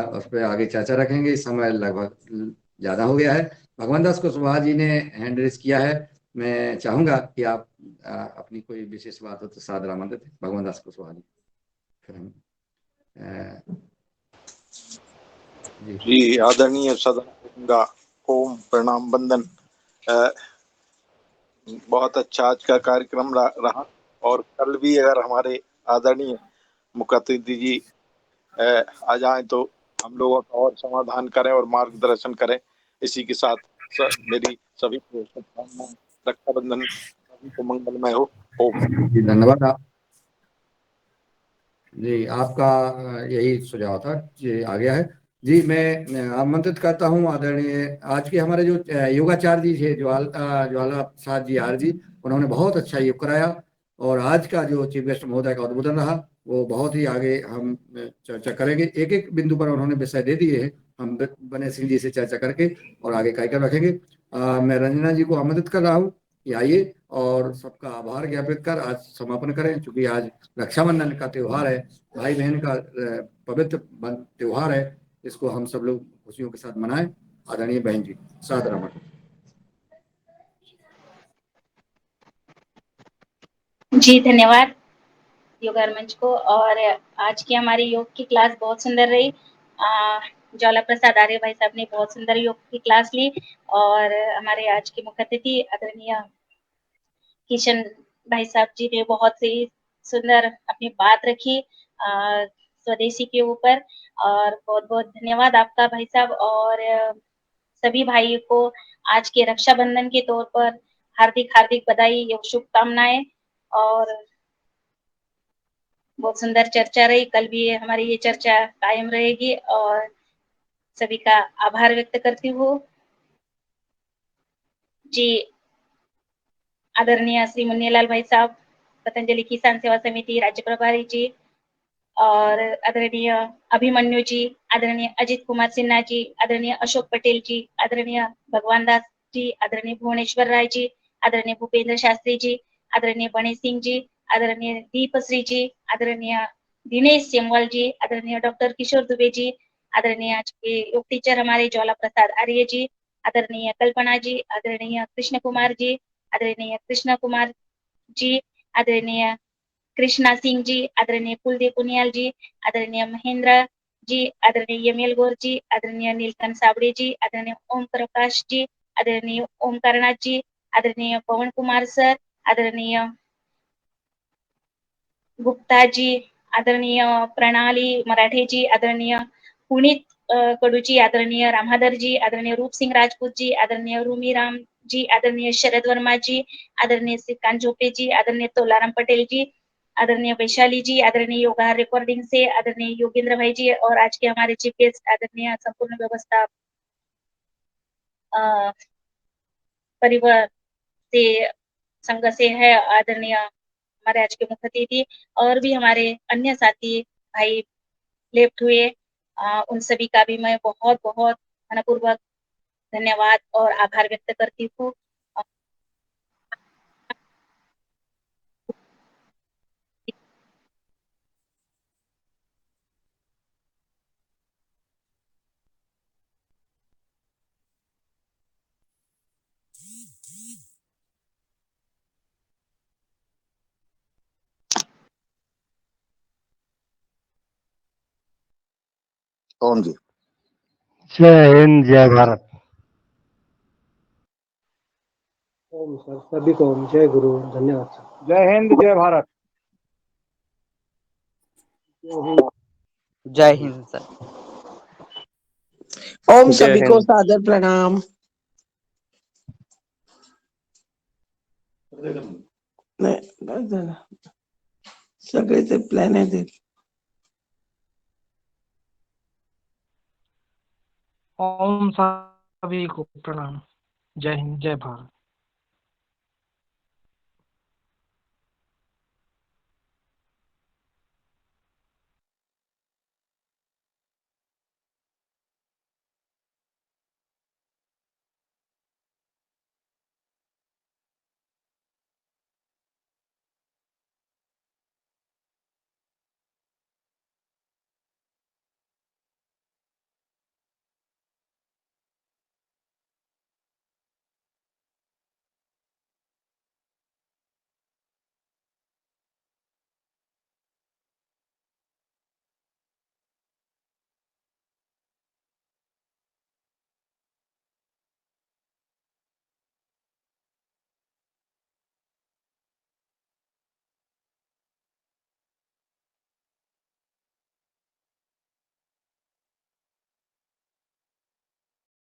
उस पर आगे चर्चा रखेंगे। इस समय लगभग ज्यादा हो गया है। भगवान दास कुशवाहा जी ने हैंड रेस किया है, मैं चाहूंगा कि आप अपनी कोई विशेष बात हो तो सादर आमंत्रित है। भगवान दास कुशवाहा जी, फिर हम जी आदरणीय सदन का ओम प्रणाम वंदन। बहुत अच्छा आज का कार्यक्रम रहा और कल भी अगर हमारे आदरणीय मुख्य अतिथि जी आ जाएं तो हम लोगों का और समाधान करें और मार्गदर्शन करें। इसी के साथ मेरी सभी को शुभकामनाएं, रक्षाबंधन सभी को मंगलमय हो। ओम। जी धन्यवाद। आप जी, आपका यही सुझाव था जी, आ गया है जी। मैं आमंत्रित करता हूँ आदरणीय आज के हमारे जो योगाचार्य जी थे, ज्वाला प्रसाद जी आर जी, उन्होंने बहुत अच्छा योग कराया और आज का जो चीफ गेस्ट महोदय का उद्बोधन रहा वो बहुत ही आगे हम चर्चा करेंगे। एक एक बिंदु पर उन्होंने विषय दे दिए हैं, हम बने सिंह जी से चर्चा करके और आगे कार्यक्रम रखेंगे। मैं रंजना जी को आमंत्रित कर रहा हूँ कि आइए और सबका आभार ज्ञापित कर आज समापन करें, क्योंकि आज रक्षाबंधन का त्योहार है, भाई बहन का पवित्र त्योहार है। इसको हम सब लोग खुशियों के साथ मनाएं। आदरणीय बहन जी, सादर आमंत्रण। जी धन्यवाद योगा मंच को। और आज की हमारी योग की क्लास बहुत सुंदर रही। ज्वाला प्रसाद आर्य भाई साहब ने बहुत सुंदर योग की क्लास ली और हमारे आज के मुख्य अतिथि आदरणीय किशन भाई साहब जी ने बहुत ही सुंदर अपनी बात रखी स्वदेशी के ऊपर। और बहुत बहुत धन्यवाद आपका भाई साहब। और सभी भाइयों को आज के रक्षाबंधन के तौर पर हार्दिक हार्दिक बधाई एवं शुभकामनाएं। और बहुत सुंदर चर्चा रही, कल भी हमारी ये चर्चा कायम रहेगी और सभी का आभार व्यक्त करती हूँ जी। आदरणीय श्री मुन्नीलाल भाई साहब, पतंजलि किसान सेवा समिति राज्य प्रभारी जी, और आदरणीय अभिमन्यु जी, आदरणीय अजित कुमार सिन्हा जी, आदरणीय अशोक पटेल जी, आदरणीय भगवान दास जी, आदरणीय भुवनेश्वर राय जी, आदरणीय भूपेंद्र शास्त्री जी, आदरणीय बणे सिंह जी, आदरणीय दीपश्री जी, आदरणीय दिनेश सेमवाल जी, आदरणीय डॉक्टर किशोर दुबे जी, आदरणीय आज के योग टीचर हमारे ज्वाला प्रसाद आर्य जी, आदरणीय कल्पना जी, आदरणीय कृष्ण कुमार जी, आदरणीय कृष्ण कुमार जी, आदरणीय कृष्णा सिंह जी, आदरणीय कुलदीप पुनियाल जी, आदरणीय महेंद्र जी, आदरणीय यमिल गौर जी, आदरणीय नीलकंठ साबड़े जी, आदरणीय ओम प्रकाश जी, आदरणीय ओमकारनाथ जी, आदरणीय पवन कुमार सर, आदरणीय गुप्ता जी, आदरणीय प्रणाली मराठे जी, आदरणीय पुनीत कडू जी, आदरणीय रामहादर जी, आदरणीय रूप सिंह राजपूत जी, आदरणीय रूमी राम जी, आदरणीय शरद वर्मा जी, आदरणीय श्रीकांत झोपे जी, आदरणीय तोलाराम पटेल जी, आदरणीय वैशाली जी, आदरणीय योगा रिकॉर्डिंग से आदरणीय योगेंद्र भाई जी और आज के हमारे चीफ गेस्ट आदरणीय संपूर्ण व्यवस्था परिवार से संघ से है आदरणीय हमारे आज के मुख्य अतिथि और भी हमारे अन्य साथी भाई लेफ्ट हुए, उन सभी का भी मैं बहुत बहुत मनपूर्वक धन्यवाद और आभार व्यक्त करती हूँ। कौन जी? जय हिंद जय भारत। ओम सर, सभी को ओम, जय गुरु, धन्यवाद सर। जय हिंद जय भारत। जय हिंद सर। ओम जय सभी को हिंद। सादर प्रणाम। नाही बस झालं, सगळे ते प्लॅन आहे ते। ओम सभी को प्रणाम। जय हिंद जय भारत।